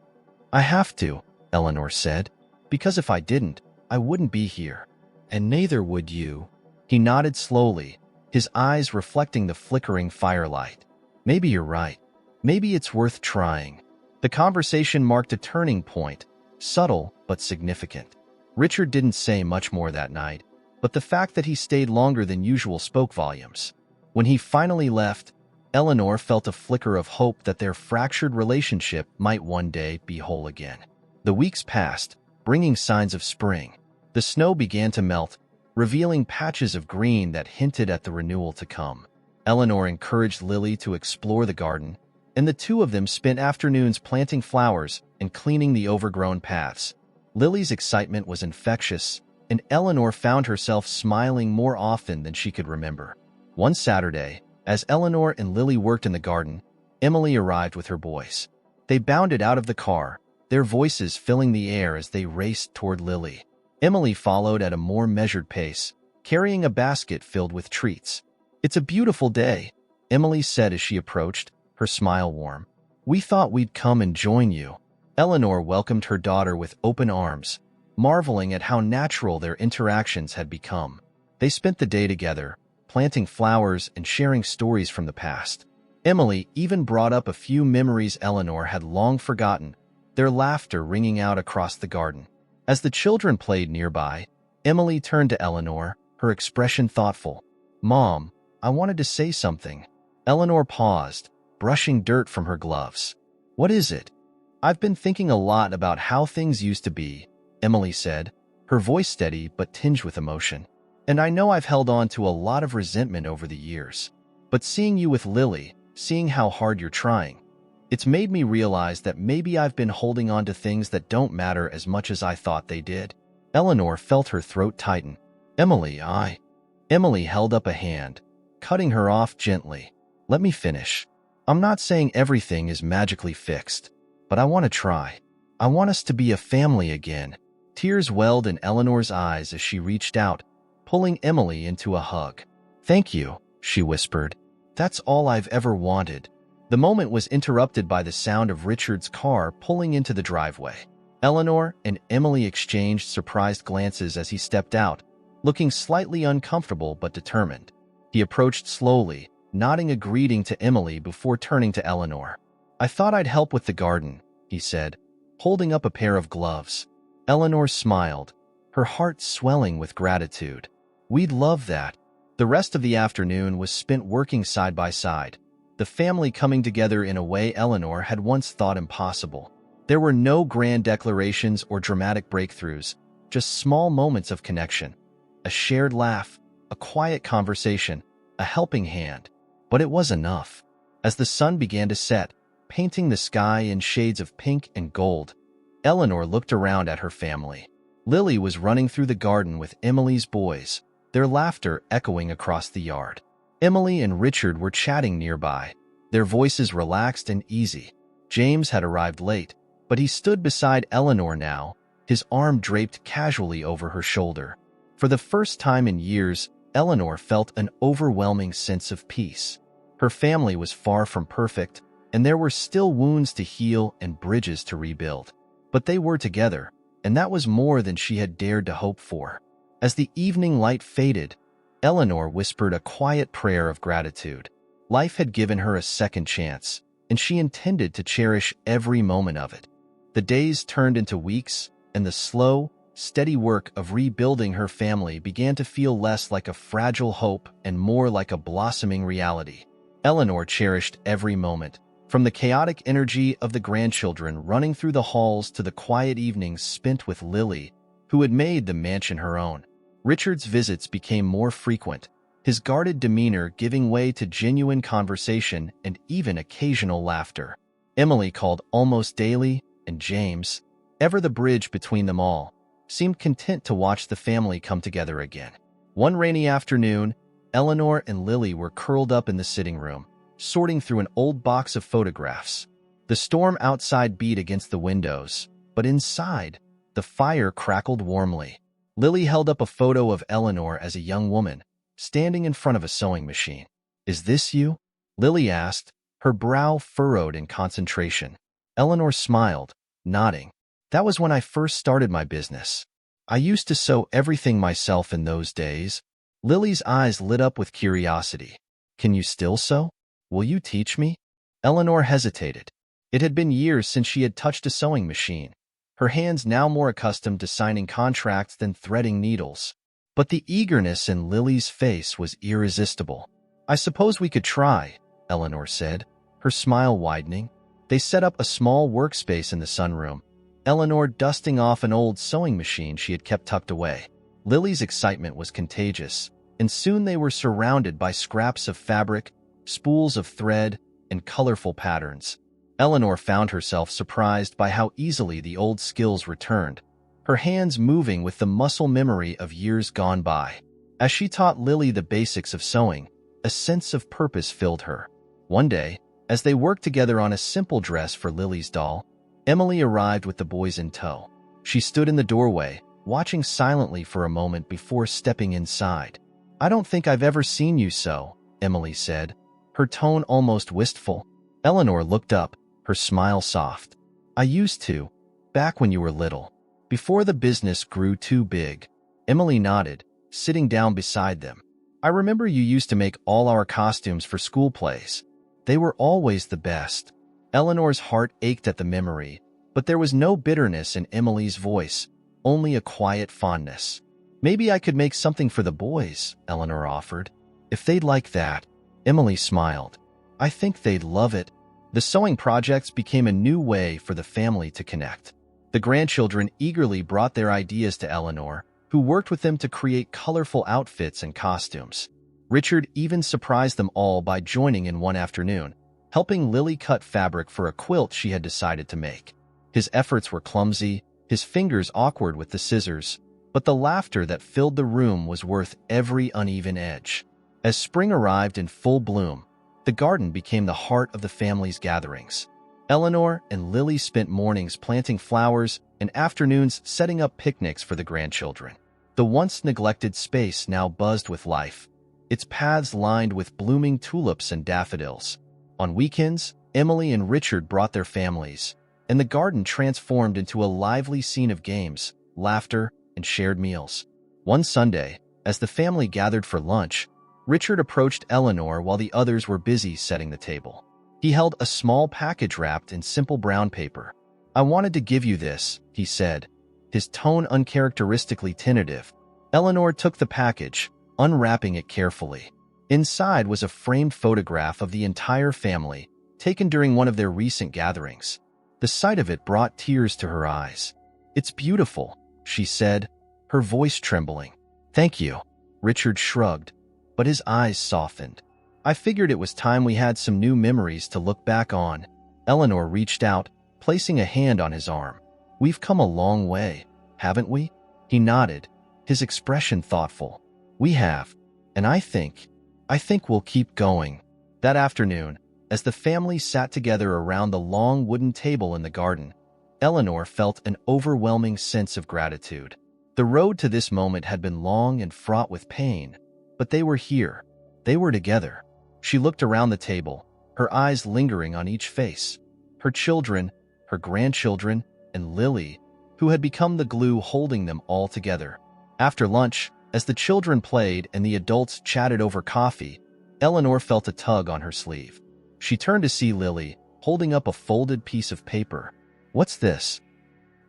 I have to, Eleanor said, because if I didn't, I wouldn't be here. And neither would you. He nodded slowly, his eyes reflecting the flickering firelight. Maybe you're right. Maybe it's worth trying. The conversation marked a turning point, subtle but significant. Richard didn't say much more that night, but the fact that he stayed longer than usual spoke volumes. When he finally left, Eleanor felt a flicker of hope that their fractured relationship might one day be whole again. The weeks passed, bringing signs of spring. The snow began to melt, revealing patches of green that hinted at the renewal to come. Eleanor encouraged Lily to explore the garden, and the two of them spent afternoons planting flowers and cleaning the overgrown paths. Lily's excitement was infectious, and Eleanor found herself smiling more often than she could remember. One Saturday, as Eleanor and Lily worked in the garden, Emily arrived with her boys. They bounded out of the car, their voices filling the air as they raced toward Lily. Emily followed at a more measured pace, carrying a basket filled with treats. It's a beautiful day, Emily said as she approached, her smile warm. We thought we'd come and join you. Eleanor welcomed her daughter with open arms, marveling at how natural their interactions had become. They spent the day together, planting flowers and sharing stories from the past. Emily even brought up a few memories Eleanor had long forgotten, their laughter ringing out across the garden. As the children played nearby, Emily turned to Eleanor, her expression thoughtful. Mom, I wanted to say something. Eleanor paused, brushing dirt from her gloves. What is it? I've been thinking a lot about how things used to be, Emily said, her voice steady but tinged with emotion. And I know I've held on to a lot of resentment over the years. But seeing you with Lily, seeing how hard you're trying, it's made me realize that maybe I've been holding on to things that don't matter as much as I thought they did. Eleanor felt her throat tighten. Emily held up a hand, cutting her off gently. Let me finish. I'm not saying everything is magically fixed, but I want to try. I want us to be a family again. Tears welled in Eleanor's eyes as she reached out, pulling Emily into a hug. Thank you, she whispered. That's all I've ever wanted. The moment was interrupted by the sound of Richard's car pulling into the driveway. Eleanor and Emily exchanged surprised glances as he stepped out, looking slightly uncomfortable but determined. He approached slowly, nodding a greeting to Emily before turning to Eleanor. I thought I'd help with the garden, he said, holding up a pair of gloves. Eleanor smiled, her heart swelling with gratitude. We'd love that. The rest of the afternoon was spent working side by side, the family coming together in a way Eleanor had once thought impossible. There were no grand declarations or dramatic breakthroughs, just small moments of connection. A shared laugh, a quiet conversation, a helping hand. But it was enough. As the sun began to set, painting the sky in shades of pink and gold, Eleanor looked around at her family. Lily was running through the garden with Emily's boys, their laughter echoing across the yard. Emily and Richard were chatting nearby, their voices relaxed and easy. James had arrived late, but he stood beside Eleanor now, his arm draped casually over her shoulder. For the first time in years, Eleanor felt an overwhelming sense of peace. Her family was far from perfect, and there were still wounds to heal and bridges to rebuild. But they were together, and that was more than she had dared to hope for. As the evening light faded, Eleanor whispered a quiet prayer of gratitude. Life had given her a second chance, and she intended to cherish every moment of it. The days turned into weeks, and the slow, steady work of rebuilding her family began to feel less like a fragile hope and more like a blossoming reality. Eleanor cherished every moment, from the chaotic energy of the grandchildren running through the halls to the quiet evenings spent with Lily, who had made the mansion her own. Richard's visits became more frequent, his guarded demeanor giving way to genuine conversation and even occasional laughter. Emily called almost daily, and James, ever the bridge between them all, seemed content to watch the family come together again. One rainy afternoon, Eleanor and Lily were curled up in the sitting room, sorting through an old box of photographs. The storm outside beat against the windows, but inside, the fire crackled warmly. Lily held up a photo of Eleanor as a young woman, standing in front of a sewing machine. "Is this you?" Lily asked, her brow furrowed in concentration. Eleanor smiled, nodding. "That was when I first started my business. I used to sew everything myself in those days." Lily's eyes lit up with curiosity. "Can you still sew? Will you teach me?" Eleanor hesitated. It had been years since she had touched a sewing machine, her hands now more accustomed to signing contracts than threading needles. But the eagerness in Lily's face was irresistible. "I suppose we could try," Eleanor said, her smile widening. They set up a small workspace in the sunroom, Eleanor dusting off an old sewing machine she had kept tucked away. Lily's excitement was contagious, and soon they were surrounded by scraps of fabric, spools of thread, and colorful patterns. Eleanor found herself surprised by how easily the old skills returned, her hands moving with the muscle memory of years gone by. As she taught Lily the basics of sewing, a sense of purpose filled her. One day, as they worked together on a simple dress for Lily's doll, Emily arrived with the boys in tow. She stood in the doorway, watching silently for a moment before stepping inside. "I don't think I've ever seen you sew," Emily said, her tone almost wistful. Eleanor looked up, her smile soft. "I used to, back when you were little, before the business grew too big." Emily nodded, sitting down beside them. "I remember you used to make all our costumes for school plays. They were always the best." Eleanor's heart ached at the memory, but there was no bitterness in Emily's voice, only a quiet fondness. "Maybe I could make something for the boys," Eleanor offered. "If they'd like that." Emily smiled. "I think they'd love it." The sewing projects became a new way for the family to connect. The grandchildren eagerly brought their ideas to Eleanor, who worked with them to create colorful outfits and costumes. Richard even surprised them all by joining in one afternoon, helping Lily cut fabric for a quilt she had decided to make. His efforts were clumsy, his fingers awkward with the scissors, but the laughter that filled the room was worth every uneven edge. As spring arrived in full bloom, the garden became the heart of the family's gatherings. Eleanor and Lily spent mornings planting flowers and afternoons setting up picnics for the grandchildren. The once neglected space now buzzed with life, its paths lined with blooming tulips and daffodils. On weekends, Emily and Richard brought their families, and the garden transformed into a lively scene of games, laughter, and shared meals. One Sunday, as the family gathered for lunch, Richard approached Eleanor while the others were busy setting the table. He held a small package wrapped in simple brown paper. "I wanted to give you this," he said, his tone uncharacteristically tentative. Eleanor took the package, unwrapping it carefully. Inside was a framed photograph of the entire family, taken during one of their recent gatherings. The sight of it brought tears to her eyes. "It's beautiful," she said, her voice trembling. "Thank you." Richard shrugged, but his eyes softened. "I figured it was time we had some new memories to look back on." Eleanor reached out, placing a hand on his arm. "We've come a long way, haven't we?" He nodded, his expression thoughtful. "We have, and I think we'll keep going." That afternoon, as the family sat together around the long wooden table in the garden, Eleanor felt an overwhelming sense of gratitude. The road to this moment had been long and fraught with pain, but they were here. They were together. She looked around the table, her eyes lingering on each face. Her children, her grandchildren, and Lily, who had become the glue holding them all together. After lunch, as the children played and the adults chatted over coffee, Eleanor felt a tug on her sleeve. She turned to see Lily, holding up a folded piece of paper. "What's this?"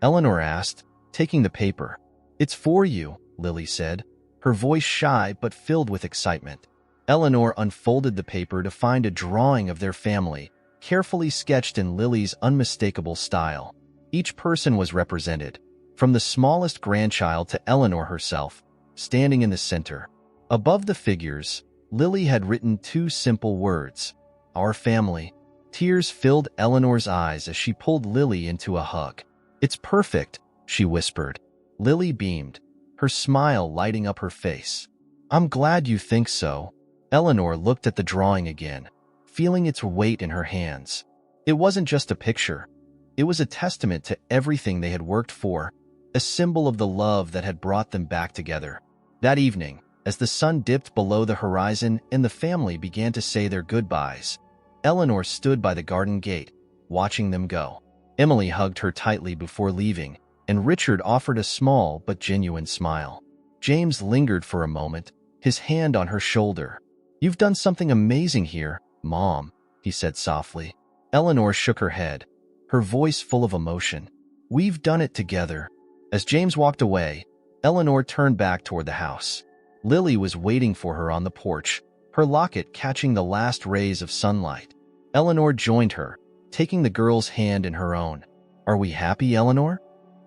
Eleanor asked, taking the paper. "It's for you," Lily said, her voice shy but filled with excitement. Eleanor unfolded the paper to find a drawing of their family, carefully sketched in Lily's unmistakable style. Each person was represented, from the smallest grandchild to Eleanor herself, standing in the center. Above the figures, Lily had written two simple words, "Our family." Tears filled Eleanor's eyes as she pulled Lily into a hug. "It's perfect," she whispered. Lily beamed, her smile lighting up her face. "I'm glad you think so." Eleanor looked at the drawing again, feeling its weight in her hands. It wasn't just a picture. It was a testament to everything they had worked for, a symbol of the love that had brought them back together. That evening, as the sun dipped below the horizon and the family began to say their goodbyes, Eleanor stood by the garden gate, watching them go. Emily hugged her tightly before leaving, and Richard offered a small but genuine smile. James lingered for a moment, his hand on her shoulder. "You've done something amazing here, Mom," he said softly. Eleanor shook her head, her voice full of emotion. "We've done it together." As James walked away, Eleanor turned back toward the house. Lily was waiting for her on the porch, her locket catching the last rays of sunlight. Eleanor joined her, taking the girl's hand in her own. "Are we happy, Eleanor?"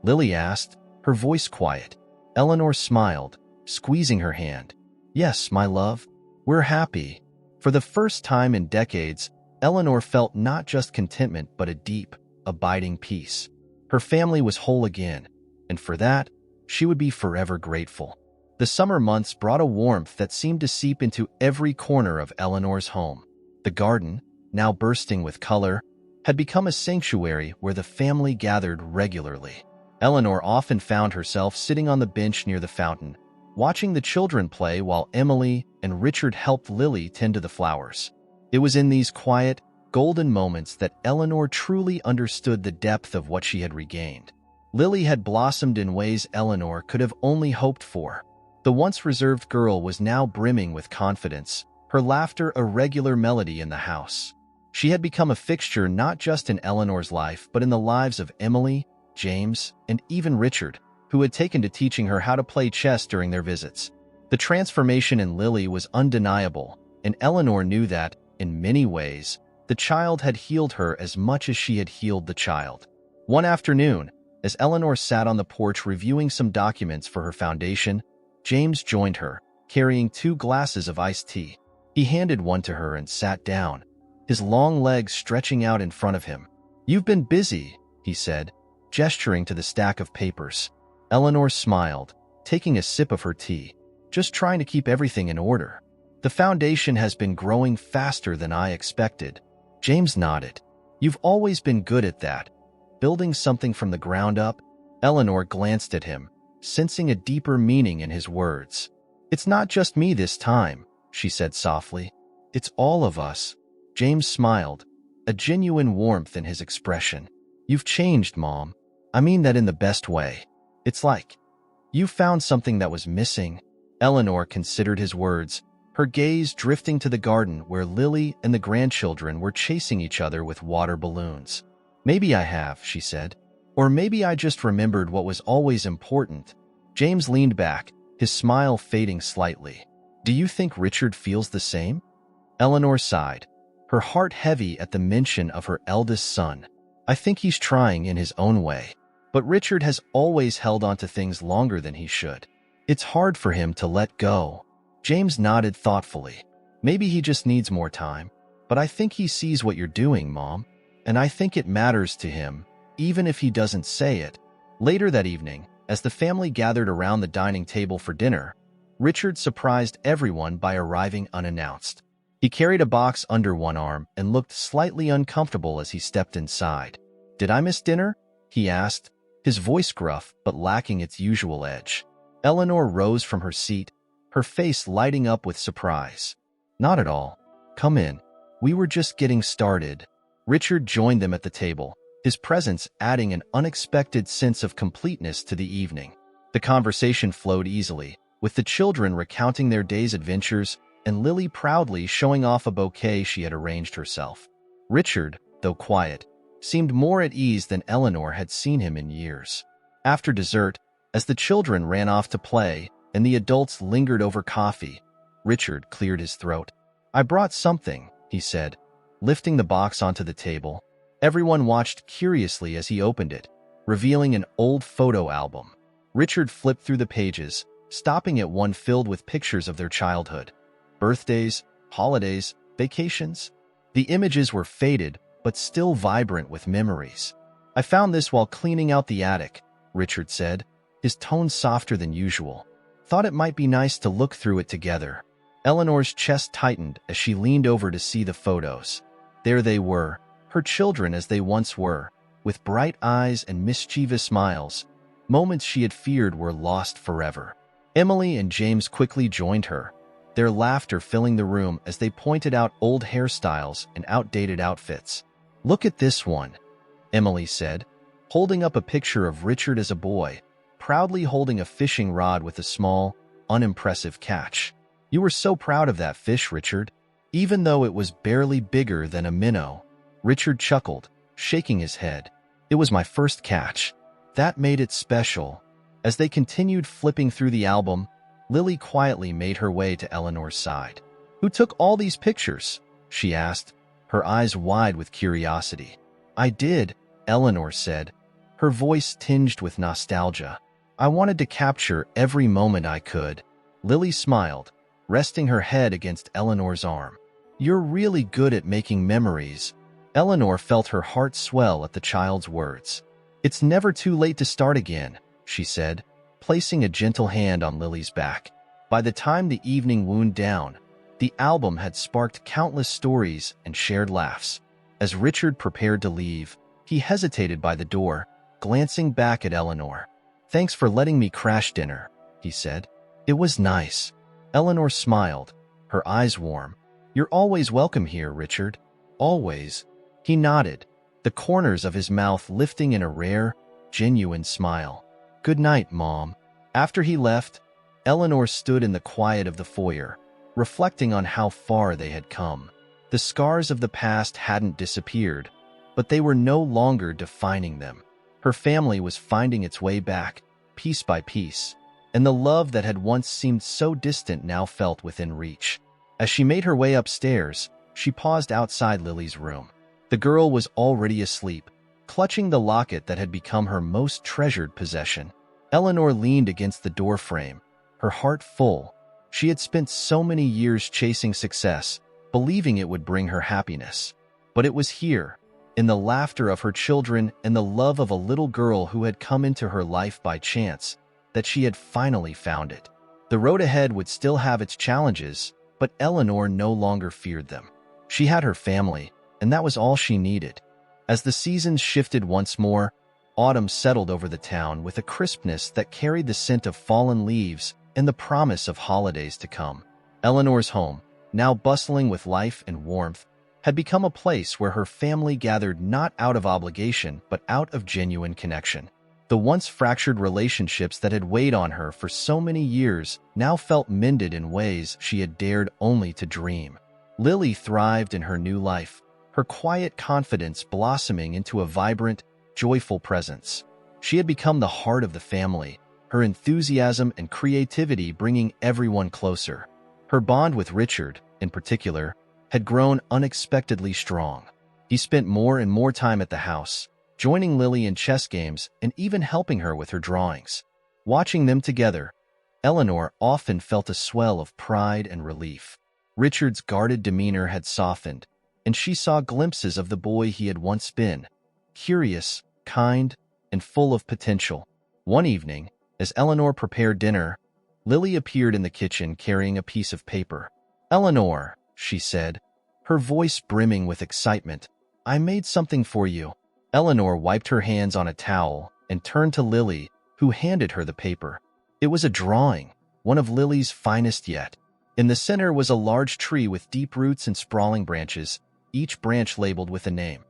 Lily asked, her voice quiet. Eleanor smiled, squeezing her hand. "Yes, my love, we're happy." For the first time in decades, Eleanor felt not just contentment but a deep, abiding peace. Her family was whole again, and for that, she would be forever grateful. The summer months brought a warmth that seemed to seep into every corner of Eleanor's home. The garden, now bursting with color, had become a sanctuary where the family gathered regularly. Eleanor often found herself sitting on the bench near the fountain, watching the children play while Emily and Richard helped Lily tend to the flowers. It was in these quiet, golden moments that Eleanor truly understood the depth of what she had regained. Lily had blossomed in ways Eleanor could have only hoped for. The once reserved girl was now brimming with confidence, her laughter a regular melody in the house. She had become a fixture not just in Eleanor's life but in the lives of Emily, James, and even Richard, who had taken to teaching her how to play chess during their visits. The transformation in Lily was undeniable, and Eleanor knew that, in many ways, the child had healed her as much as she had healed the child. One afternoon, as Eleanor sat on the porch reviewing some documents for her foundation, James joined her, carrying 2 glasses of iced tea. He handed one to her and sat down, his long legs stretching out in front of him. "You've been busy," he said, gesturing to the stack of papers. Eleanor smiled, taking a sip of her tea. "Just trying to keep everything in order. The foundation has been growing faster than I expected." James nodded. "You've always been good at that. Building something from the ground up." Eleanor glanced at him, sensing a deeper meaning in his words. "It's not just me this time," she said softly. "It's all of us." James smiled, a genuine warmth in his expression. "You've changed, Mom. I mean that in the best way. It's like you found something that was missing." Eleanor considered his words, her gaze drifting to the garden where Lily and the grandchildren were chasing each other with water balloons. "Maybe I have," she said. "Or maybe I just remembered what was always important." James leaned back, his smile fading slightly. "Do you think Richard feels the same?" Eleanor sighed, her heart heavy at the mention of her eldest son. "I think he's trying in his own way. But Richard has always held on to things longer than he should. It's hard for him to let go." James nodded thoughtfully. "Maybe he just needs more time. But I think he sees what you're doing, Mom. And I think it matters to him, even if he doesn't say it." Later that evening, as the family gathered around the dining table for dinner, Richard surprised everyone by arriving unannounced. He carried a box under one arm and looked slightly uncomfortable as he stepped inside. "Did I miss dinner?" he asked, his voice gruff but lacking its usual edge. Eleanor rose from her seat, her face lighting up with surprise. "Not at all. Come in. We were just getting started." Richard joined them at the table, his presence adding an unexpected sense of completeness to the evening. The conversation flowed easily, with the children recounting their day's adventures and Lily proudly showing off a bouquet she had arranged herself. Richard, though quiet, seemed more at ease than Eleanor had seen him in years. After dessert, as the children ran off to play and the adults lingered over coffee, Richard cleared his throat. "I brought something," he said, lifting the box onto the table. Everyone watched curiously as he opened it, revealing an old photo album. Richard flipped through the pages, stopping at one filled with pictures of their childhood. Birthdays, holidays, vacations. The images were faded, but still vibrant with memories. "I found this while cleaning out the attic," Richard said, his tone softer than usual. "Thought it might be nice to look through it together." Eleanor's chest tightened as she leaned over to see the photos. There they were, her children as they once were, with bright eyes and mischievous smiles. Moments she had feared were lost forever. Emily and James quickly joined her, their laughter filling the room as they pointed out old hairstyles and outdated outfits. "Look at this one," Emily said, holding up a picture of Richard as a boy, proudly holding a fishing rod with a small, unimpressive catch. "You were so proud of that fish, Richard, even though it was barely bigger than a minnow." Richard chuckled, shaking his head. "It was my first catch. That made it special." As they continued flipping through the album, Lily quietly made her way to Eleanor's side. "Who took all these pictures?" she asked, her eyes wide with curiosity. "I did," Eleanor said, her voice tinged with nostalgia. "I wanted to capture every moment I could." Lily smiled, resting her head against Eleanor's arm. "You're really good at making memories." Eleanor felt her heart swell at the child's words. "It's never too late to start again," she said, placing a gentle hand on Lily's back. By the time the evening wound down, the album had sparked countless stories and shared laughs. As Richard prepared to leave, he hesitated by the door, glancing back at Eleanor. "Thanks for letting me crash dinner," he said. "It was nice." Eleanor smiled, her eyes warm. "You're always welcome here, Richard. Always." He nodded, the corners of his mouth lifting in a rare, genuine smile. "Good night, Mom." After he left, Eleanor stood in the quiet of the foyer, reflecting on how far they had come. The scars of the past hadn't disappeared, but they were no longer defining them. Her family was finding its way back, piece by piece, and the love that had once seemed so distant now felt within reach. As she made her way upstairs, she paused outside Lily's room. The girl was already asleep, clutching the locket that had become her most treasured possession. Eleanor leaned against the doorframe, her heart full. She had spent so many years chasing success, believing it would bring her happiness. But it was here, in the laughter of her children and the love of a little girl who had come into her life by chance, that she had finally found it. The road ahead would still have its challenges, but Eleanor no longer feared them. She had her family, and that was all she needed. As the seasons shifted once more, autumn settled over the town with a crispness that carried the scent of fallen leaves and the promise of holidays to come. Eleanor's home, now bustling with life and warmth, had become a place where her family gathered not out of obligation but out of genuine connection. The once fractured relationships that had weighed on her for so many years now felt mended in ways she had dared only to dream. Lily thrived in her new life, her quiet confidence blossoming into a vibrant, joyful presence. She had become the heart of the family, her enthusiasm and creativity bringing everyone closer. Her bond with Richard, in particular, had grown unexpectedly strong. He spent more and more time at the house, joining Lily in chess games and even helping her with her drawings. Watching them together, Eleanor often felt a swell of pride and relief. Richard's guarded demeanor had softened, and she saw glimpses of the boy he had once been, curious, kind, and full of potential. One evening, as Eleanor prepared dinner, Lily appeared in the kitchen carrying a piece of paper. "Eleanor," she said, her voice brimming with excitement, "I made something for you." Eleanor wiped her hands on a towel and turned to Lily, who handed her the paper. It was a drawing, one of Lily's finest yet. In the center was a large tree with deep roots and sprawling branches, each branch labeled with a name.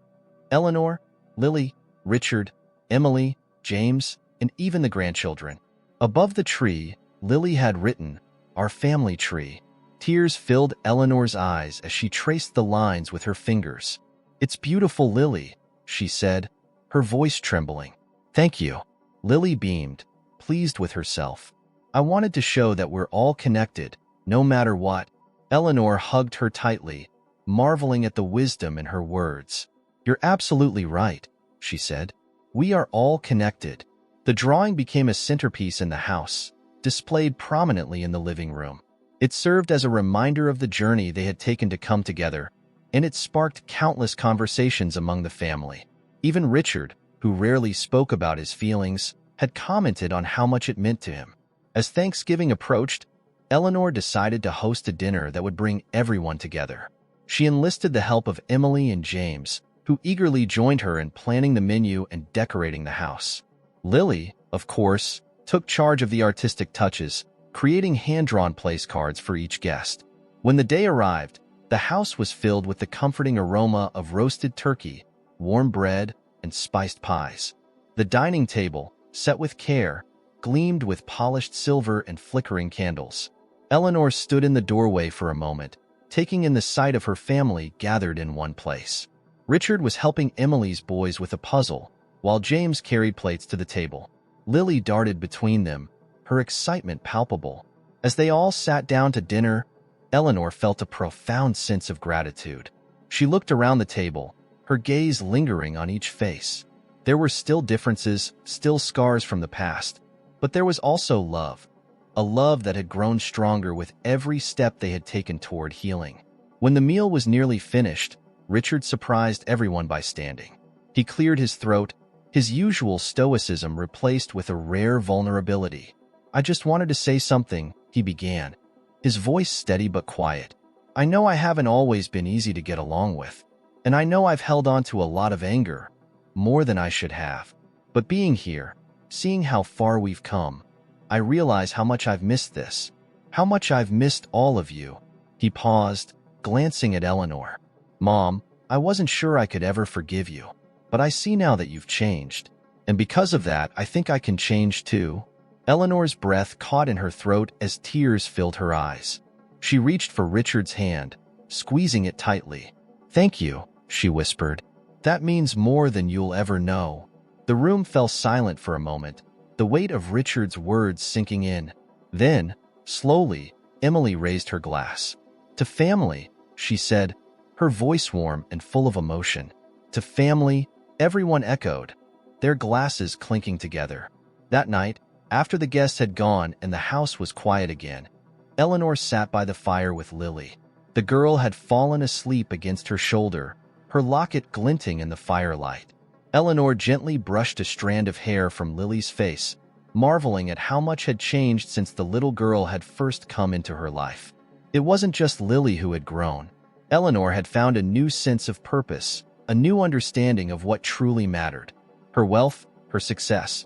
Eleanor, Lily, Richard, Emily, James, and even the grandchildren. Above the tree, Lily had written, "Our family tree." Tears filled Eleanor's eyes as she traced the lines with her fingers. "It's beautiful, Lily," she said, her voice trembling. "Thank you." Lily beamed, pleased with herself. "I wanted to show that we're all connected, no matter what." Eleanor hugged her tightly, marveling at the wisdom in her words. "You're absolutely right," she said. "We are all connected." The drawing became a centerpiece in the house, displayed prominently in the living room. It served as a reminder of the journey they had taken to come together, and it sparked countless conversations among the family. Even Richard, who rarely spoke about his feelings, had commented on how much it meant to him. As Thanksgiving approached, Eleanor decided to host a dinner that would bring everyone together. She enlisted the help of Emily and James, who eagerly joined her in planning the menu and decorating the house. Lily, of course, took charge of the artistic touches, creating hand-drawn place cards for each guest. When the day arrived, the house was filled with the comforting aroma of roasted turkey, warm bread, and spiced pies. The dining table, set with care, gleamed with polished silver and flickering candles. Eleanor stood in the doorway for a moment, taking in the sight of her family gathered in one place. Richard was helping Emily's boys with a puzzle, while James carried plates to the table. Lily darted between them, her excitement palpable. As they all sat down to dinner, Eleanor felt a profound sense of gratitude. She looked around the table, her gaze lingering on each face. There were still differences, still scars from the past, but there was also love, a love that had grown stronger with every step they had taken toward healing. When the meal was nearly finished, Richard surprised everyone by standing. He cleared his throat, his usual stoicism replaced with a rare vulnerability. "I just wanted to say something," he began, his voice steady but quiet. "I know I haven't always been easy to get along with, and I know I've held on to a lot of anger, more than I should have. But being here, seeing how far we've come, I realize how much I've missed this, how much I've missed all of you." He paused, glancing at Eleanor. "Mom, I wasn't sure I could ever forgive you, but I see now that you've changed. And because of that, I think I can change too." Eleanor's breath caught in her throat as tears filled her eyes. She reached for Richard's hand, squeezing it tightly. "Thank you," she whispered. "That means more than you'll ever know." The room fell silent for a moment, the weight of Richard's words sinking in. Then, slowly, Emily raised her glass. "To family," she said, her voice warm and full of emotion. "To family," everyone echoed, their glasses clinking together. That night, after the guests had gone and the house was quiet again, Eleanor sat by the fire with Lily. The girl had fallen asleep against her shoulder, her locket glinting in the firelight. Eleanor gently brushed a strand of hair from Lily's face, marveling at how much had changed since the little girl had first come into her life. It wasn't just Lily who had grown. Eleanor had found a new sense of purpose, a new understanding of what truly mattered. Her wealth, her success,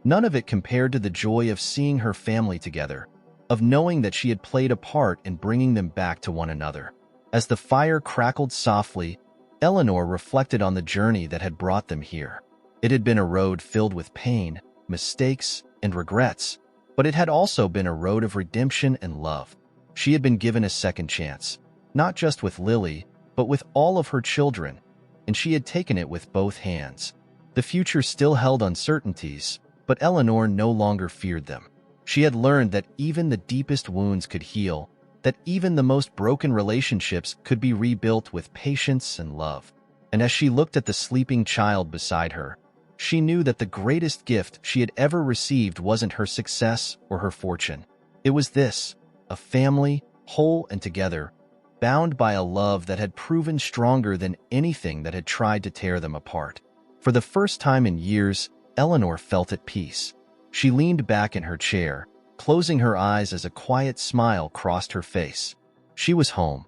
none of it compared to the joy of seeing her family together, of knowing that she had played a part in bringing them back to one another. As the fire crackled softly, Eleanor reflected on the journey that had brought them here. It had been a road filled with pain, mistakes, and regrets, but it had also been a road of redemption and love. She had been given a second chance, not just with Lily, but with all of her children, and she had taken it with both hands. The future still held uncertainties, but Eleanor no longer feared them. She had learned that even the deepest wounds could heal, that even the most broken relationships could be rebuilt with patience and love. And as she looked at the sleeping child beside her, she knew that the greatest gift she had ever received wasn't her success or her fortune. It was this, a family, whole and together, bound by a love that had proven stronger than anything that had tried to tear them apart. For the first time in years, Eleanor felt at peace. She leaned back in her chair, closing her eyes as a quiet smile crossed her face. She was home,